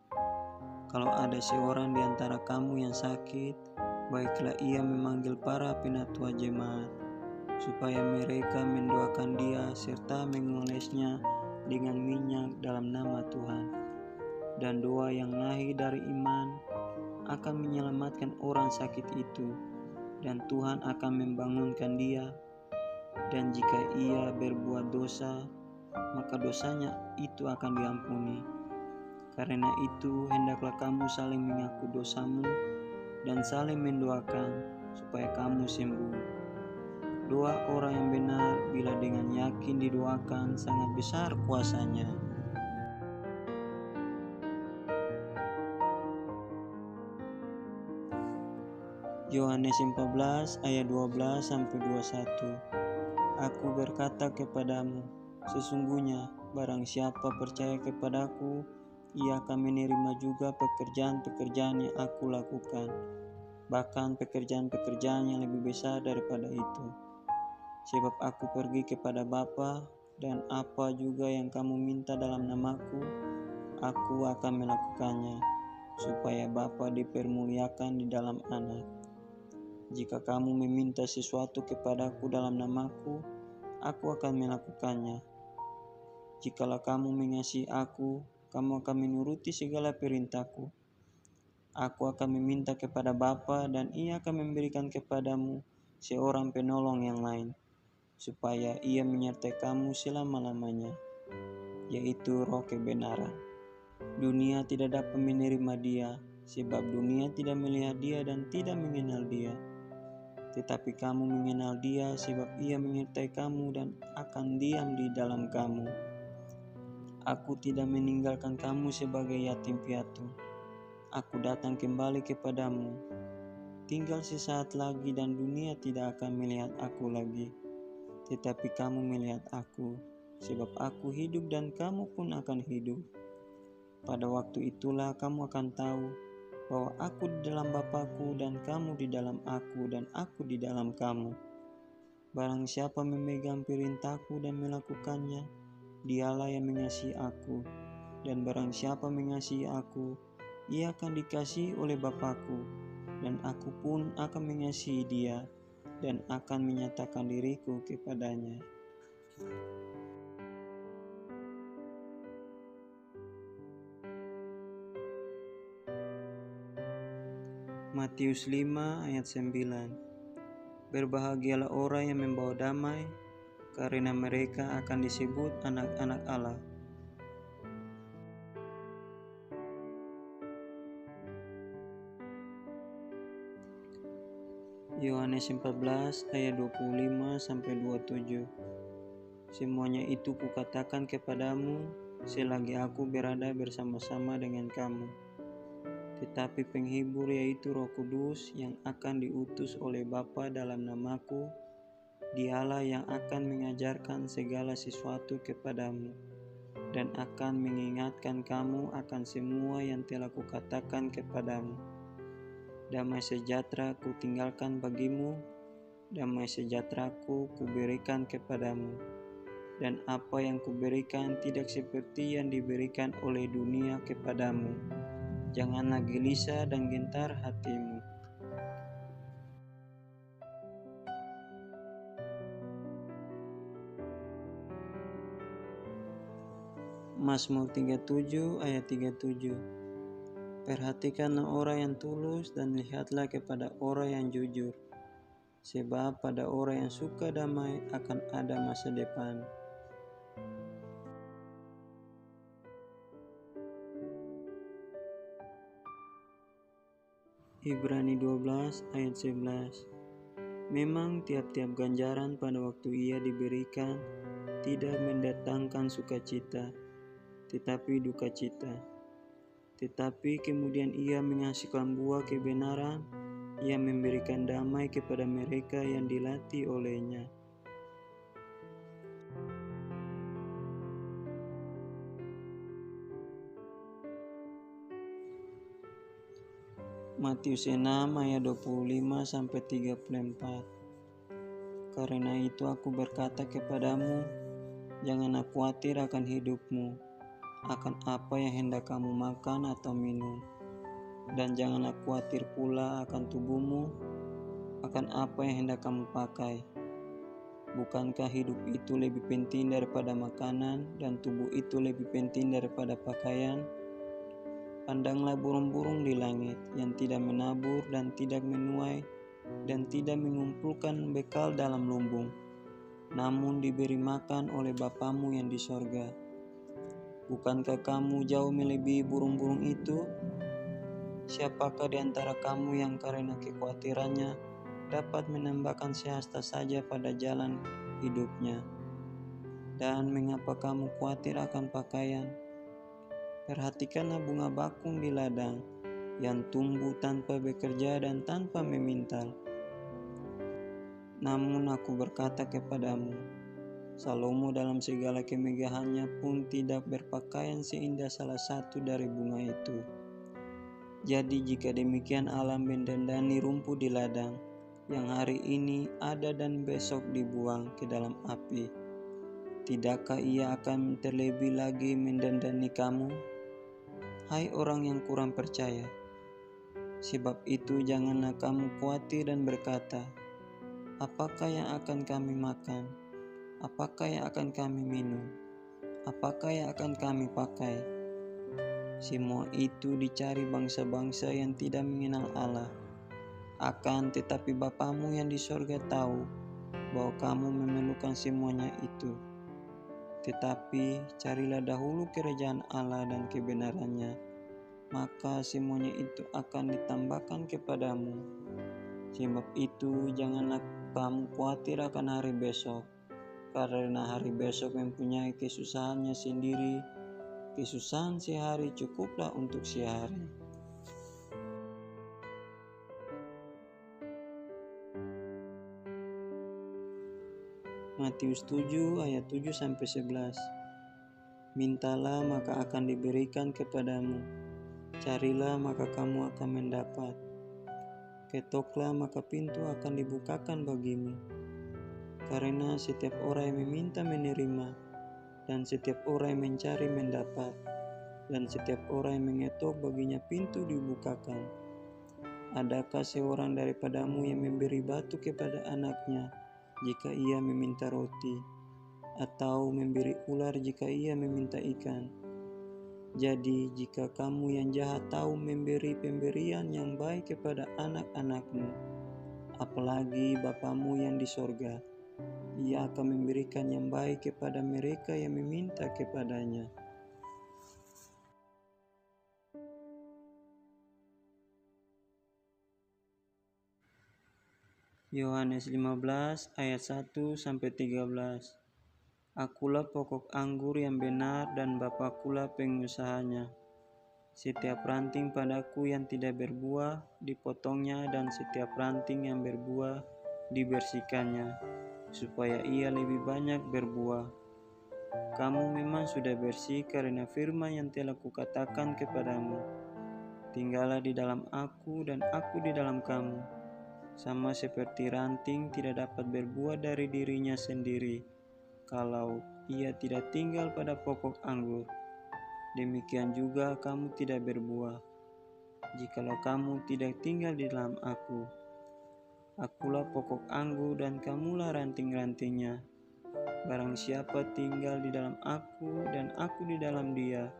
Kalau ada seorang di antara kamu yang sakit, baiklah ia memanggil para penatua jemaat, supaya mereka mendoakan dia serta mengolesnya dengan minyak dalam nama Tuhan. Dan doa yang lahir dari iman akan menyelamatkan orang sakit itu, dan Tuhan akan membangunkan dia. Dan jika ia berbuat dosa, maka dosanya itu akan diampuni. Karena itu, hendaklah kamu saling mengaku dosamu dan saling mendoakan supaya kamu sembuh. Doa orang yang benar bila dengan yakin didoakan sangat besar kuasanya. Yohanes 14 ayat 12-21. Aku berkata kepadamu, sesungguhnya barang siapa percaya kepadaku, ia akan menerima juga pekerjaan-pekerjaan yang aku lakukan, bahkan pekerjaan-pekerjaan yang lebih besar daripada itu. Sebab aku pergi kepada Bapa, dan apa juga yang kamu minta dalam namaku, aku akan melakukannya, supaya Bapa dipermuliakan di dalam Anak. Jika kamu meminta sesuatu kepadaku dalam namaku, aku akan melakukannya. Jikalau kamu mengasihi aku, kamu akan menuruti segala perintahku. Aku akan meminta kepada Bapa dan ia akan memberikan kepadamu seorang penolong yang lain, supaya ia menyertai kamu selama-lamanya, yaitu Roh kebenaran. Dunia tidak dapat menerima dia, sebab dunia tidak melihat dia dan tidak mengenal dia. Tetapi kamu mengenal dia sebab ia menyertai kamu dan akan diam di dalam kamu. Aku tidak meninggalkan kamu sebagai yatim piatu. Aku datang kembali kepadamu. Tinggal sesaat lagi dan dunia tidak akan melihat aku lagi. Tetapi kamu melihat aku, sebab aku hidup dan kamu pun akan hidup. Pada waktu itulah kamu akan tahu bahwa aku di dalam Bapa-Ku dan kamu di dalam aku dan aku di dalam kamu. Barang siapa memegang perintahku dan melakukannya, dialah yang mengasihi aku. Dan barang siapa mengasihi aku, ia akan dikasihi oleh Bapa-Ku, dan aku pun akan mengasihi dia dan akan menyatakan diriku kepadanya. Matius 5 ayat 9. Berbahagialah orang yang membawa damai, karena mereka akan disebut anak-anak Allah. Yohanes 14 ayat 25-27. Semuanya itu kukatakan kepadamu selagi aku berada bersama-sama dengan kamu. Tetapi penghibur, yaitu Roh Kudus yang akan diutus oleh Bapa dalam namaku, dialah yang akan mengajarkan segala sesuatu kepadamu dan akan mengingatkan kamu akan semua yang telah kukatakan kepadamu. Damai sejahtera kutinggalkan bagimu, damai sejahteraku kuberikan kepadamu. Dan apa yang kuberikan tidak seperti yang diberikan oleh dunia kepadamu. Janganlah gelisah dan gentar hatimu. Mazmur 37 ayat 37. Perhatikanlah orang yang tulus dan lihatlah kepada orang yang jujur. Sebab pada orang yang suka damai akan ada masa depan. Ibrani 12 ayat 11. Memang tiap-tiap ganjaran pada waktu ia diberikan tidak mendatangkan sukacita, tetapi duka cita. Tetapi kemudian ia menghasilkan buah kebenaran, ia memberikan damai kepada mereka yang dilatih olehnya. Matius 6 ayat 25-34. Karena itu aku berkata kepadamu, janganlah khawatir akan hidupmu, akan apa yang hendak kamu makan atau minum, dan janganlah khawatir pula akan tubuhmu, akan apa yang hendak kamu pakai. Bukankah hidup itu lebih penting daripada makanan, dan tubuh itu lebih penting daripada pakaian? Pandanglah burung-burung di langit yang tidak menabur dan tidak menuai dan tidak mengumpulkan bekal dalam lumbung, namun diberi makan oleh Bapamu yang di sorga. Bukankah kamu jauh melebihi burung-burung itu? Siapakah di antara kamu yang karena kekhawatirannya dapat menambahkan sehasta saja pada jalan hidupnya? Dan mengapa kamu khawatir akan pakaian? Perhatikanlah bunga bakung di ladang yang tumbuh tanpa bekerja dan tanpa memintal. Namun aku berkata kepadamu, Salomo dalam segala kemegahannya pun tidak berpakaian seindah salah satu dari bunga itu. Jadi jika demikian Allah mendandani rumput di ladang, yang hari ini ada dan besok dibuang ke dalam api, tidakkah Ia akan terlebih lagi mendandani kamu? Hai orang yang kurang percaya, sebab itu janganlah kamu khawatir dan berkata, apakah yang akan kami makan? Apakah yang akan kami minum? Apakah yang akan kami pakai? Semua itu dicari bangsa-bangsa yang tidak mengenal Allah. Akan tetapi Bapamu yang di sorga tahu bahwa kamu memerlukan semuanya itu. Tetapi carilah dahulu kerajaan Allah dan kebenarannya, maka semuanya itu akan ditambahkan kepadamu. Sebab itu janganlah kamu khawatir akan hari besok, karena hari besok mempunyai kesusahannya sendiri. Kesusahan sehari cukuplah untuk sehari. Matius 7 ayat 7-11. Mintalah maka akan diberikan kepadamu, carilah maka kamu akan mendapat, ketoklah maka pintu akan dibukakan bagimu. Karena setiap orang yang meminta menerima, dan setiap orang yang mencari mendapat, dan setiap orang yang mengetok baginya pintu dibukakan. Adakah seorang daripadamu yang memberi batu kepada anaknya jika ia meminta roti, atau memberi ular jika ia meminta ikan? Jadi jika kamu yang jahat tahu memberi pemberian yang baik kepada anak-anakmu, apalagi Bapamu yang di sorga, Ia akan memberikan yang baik kepada mereka yang meminta kepadanya. Yohanes 15 ayat 1-13. Akulah pokok anggur yang benar dan Bapakulah pengusahanya. Setiap ranting padaku yang tidak berbuah dipotongnya, dan setiap ranting yang berbuah dibersihkannya, supaya ia lebih banyak berbuah. Kamu memang sudah bersih karena firman yang telah kukatakan kepadamu. Tinggallah di dalam aku dan aku di dalam kamu. Sama seperti ranting tidak dapat berbuah dari dirinya sendiri kalau ia tidak tinggal pada pokok anggur, demikian juga kamu tidak berbuah jikalau kamu tidak tinggal di dalam aku. Akulah pokok anggur dan kamulah ranting-rantingnya. Barang siapa tinggal di dalam aku dan aku di dalam dia,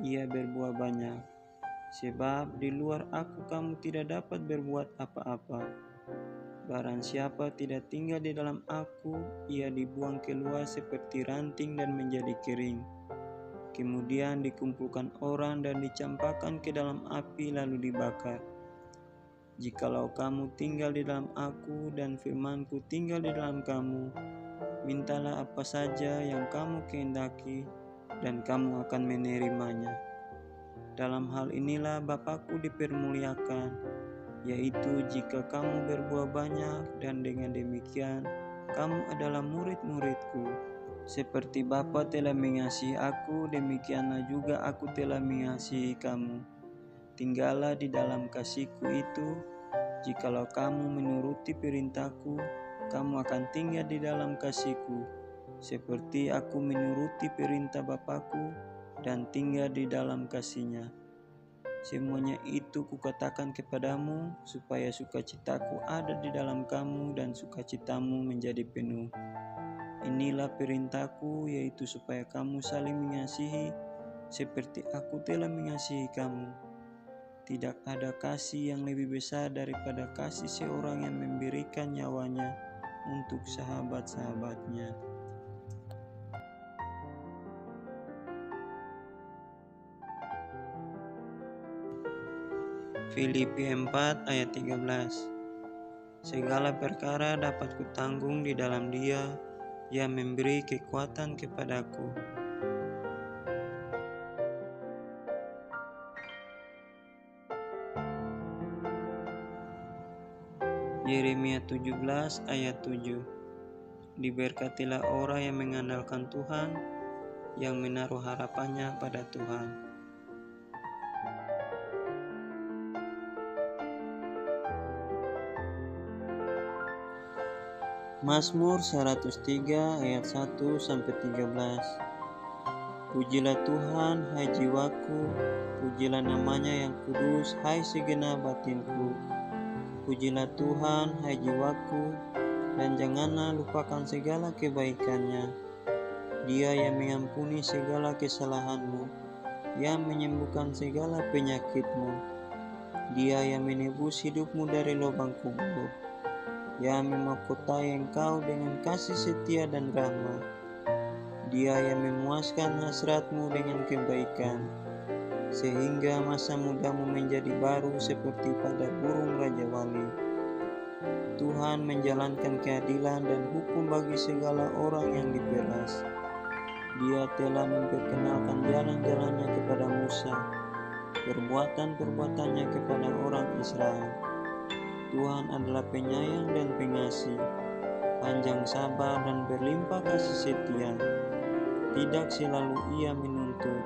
ia berbuah banyak. Sebab di luar aku kamu tidak dapat berbuat apa-apa. Barang siapa tidak tinggal di dalam aku, ia dibuang keluar seperti ranting dan menjadi kering. Kemudian dikumpulkan orang dan dicampakkan ke dalam api lalu dibakar. Jikalau kamu tinggal di dalam aku dan firmanku tinggal di dalam kamu, mintalah apa saja yang kamu kehendaki dan kamu akan menerimanya. Dalam hal inilah Bapakku dipermuliakan, yaitu jika kamu berbuah banyak, dan dengan demikian kamu adalah murid-muridku. Seperti Bapa telah mengasihi aku, demikianlah juga aku telah mengasihi kamu. Tinggallah di dalam kasihku itu. Jikalau kamu menuruti perintahku, kamu akan tinggal di dalam kasihku, seperti aku menuruti perintah Bapakku dan tinggal di dalam kasih-Nya. Semuanya itu kukatakan kepadamu, supaya sukacitaku ada di dalam kamu dan sukacitamu menjadi penuh. Inilah perintahku, yaitu supaya kamu saling mengasihi, seperti aku telah mengasihi kamu. Tidak ada kasih yang lebih besar daripada kasih seorang yang memberikan nyawanya untuk sahabat-sahabatnya. Filipi 4 ayat 13. Segala perkara dapat kutanggung di dalam Dia yang memberi kekuatan kepadaku. Yeremia 17 ayat 7. Diberkatilah orang yang mengandalkan Tuhan, yang menaruh harapannya pada Tuhan. Mazmur 103 ayat 1-13. Pujilah Tuhan, hai jiwaku, pujilah namanya yang kudus, hai segenap batinku. Pujilah Tuhan, hai jiwaku, dan janganlah lupakan segala kebaikannya. Dia yang mengampuni segala kesalahanmu, yang menyembuhkan segala penyakitmu. Dia yang menebus hidupmu dari lubang kubur, yang memahkotai engkau dengan kasih setia dan rahmat. Dia yang memuaskan hasratmu dengan kebaikan, sehingga masa mudamu menjadi baru seperti pada burung Raja Wali. Tuhan menjalankan keadilan dan hukum bagi segala orang yang diperas. Dia telah memperkenalkan jalan-jalannya kepada Musa, perbuatan-perbuatannya kepada orang Israel. Tuhan adalah penyayang dan pengasih, panjang sabar dan berlimpah kasih setia. Tidak selalu Ia menuntut,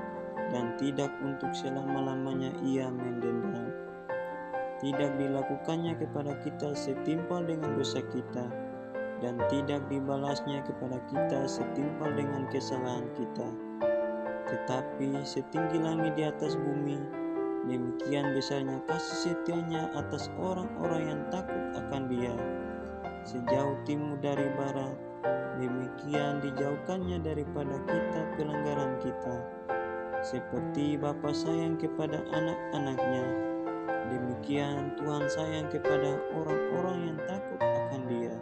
dan tidak untuk selama-lamanya Ia mendendam. Tidak dilakukannya kepada kita setimpal dengan dosa kita, dan tidak dibalasnya kepada kita setimpal dengan kesalahan kita. Tetapi setinggi langit di atas bumi, demikian besarnya kasih setianya atas orang-orang yang takut akan Dia. Sejauh timur dari barat, demikian dijauhkannya daripada kita pelanggaran kita. Seperti Bapa sayang kepada anak-anaknya, demikian Tuhan sayang kepada orang-orang yang takut akan Dia.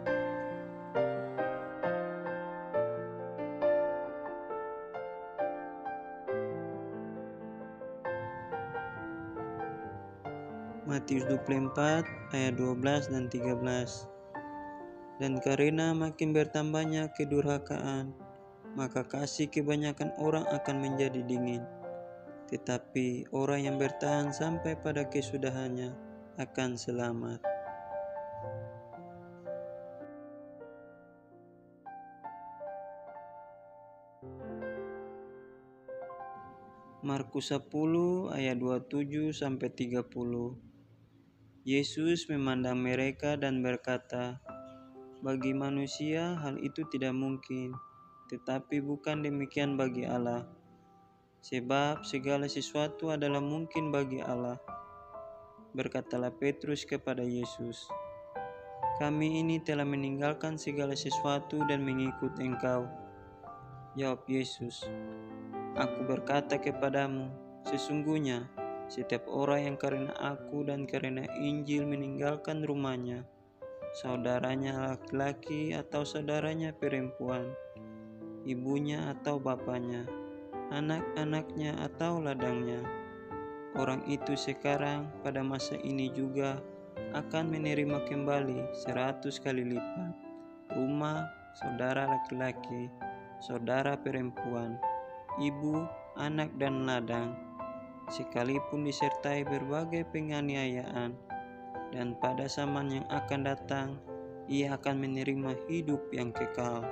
Matius 24 ayat 12 dan 13. Dan karena makin bertambahnya kedurhakaan, maka kasih kebanyakan orang akan menjadi dingin. Tetapi orang yang bertahan sampai pada kesudahannya akan selamat. Markus 10 ayat 27-30. Yesus memandang mereka dan berkata, bagi manusia hal itu tidak mungkin, tetapi bukan demikian bagi Allah. Sebab segala sesuatu adalah mungkin bagi Allah. Berkatalah Petrus kepada Yesus, kami ini telah meninggalkan segala sesuatu dan mengikut Engkau. Jawab Yesus, aku berkata kepadamu, sesungguhnya setiap orang yang karena aku dan karena Injil meninggalkan rumahnya, saudaranya laki-laki atau saudaranya perempuan, ibunya atau bapaknya, anak-anaknya atau ladangnya, orang itu sekarang pada masa ini juga akan menerima kembali 100 kali lipat rumah, saudara laki-laki, saudara perempuan, ibu, anak dan ladang, sekalipun disertai berbagai penganiayaan, dan pada zaman yang akan datang ia akan menerima hidup yang kekal.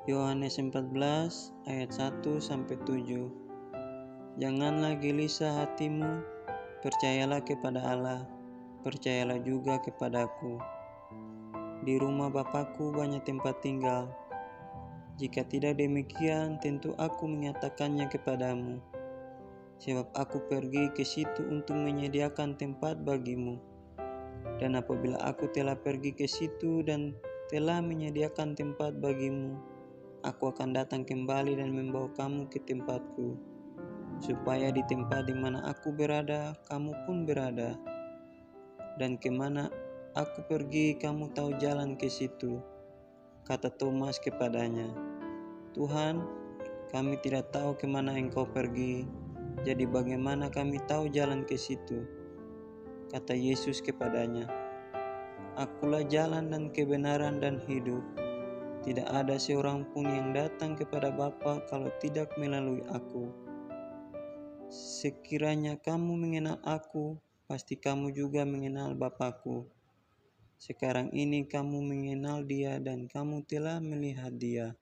Yohanes 14 ayat 1-7. Janganlah gelisah hatimu, percayalah kepada Allah, percayalah juga kepadaku. Di rumah Bapakku banyak tempat tinggal. Jika tidak demikian, tentu aku menyatakannya kepadamu. Sebab aku pergi ke situ untuk menyediakan tempat bagimu. Dan apabila aku telah pergi ke situ dan telah menyediakan tempat bagimu, aku akan datang kembali dan membawa kamu ke tempatku, supaya di tempat di mana aku berada, kamu pun berada. Dan kemana aku pergi, kamu tahu jalan ke situ, kata Thomas kepadanya. Tuhan, kami tidak tahu kemana Engkau pergi, jadi bagaimana kami tahu jalan ke situ? Kata Yesus kepadanya, Akulah jalan dan kebenaran dan hidup. Tidak ada seorang pun yang datang kepada Bapa kalau tidak melalui Aku. Sekiranya kamu mengenal Aku, pasti kamu juga mengenal Bapa-Ku. Sekarang ini kamu mengenal Dia dan kamu telah melihat Dia.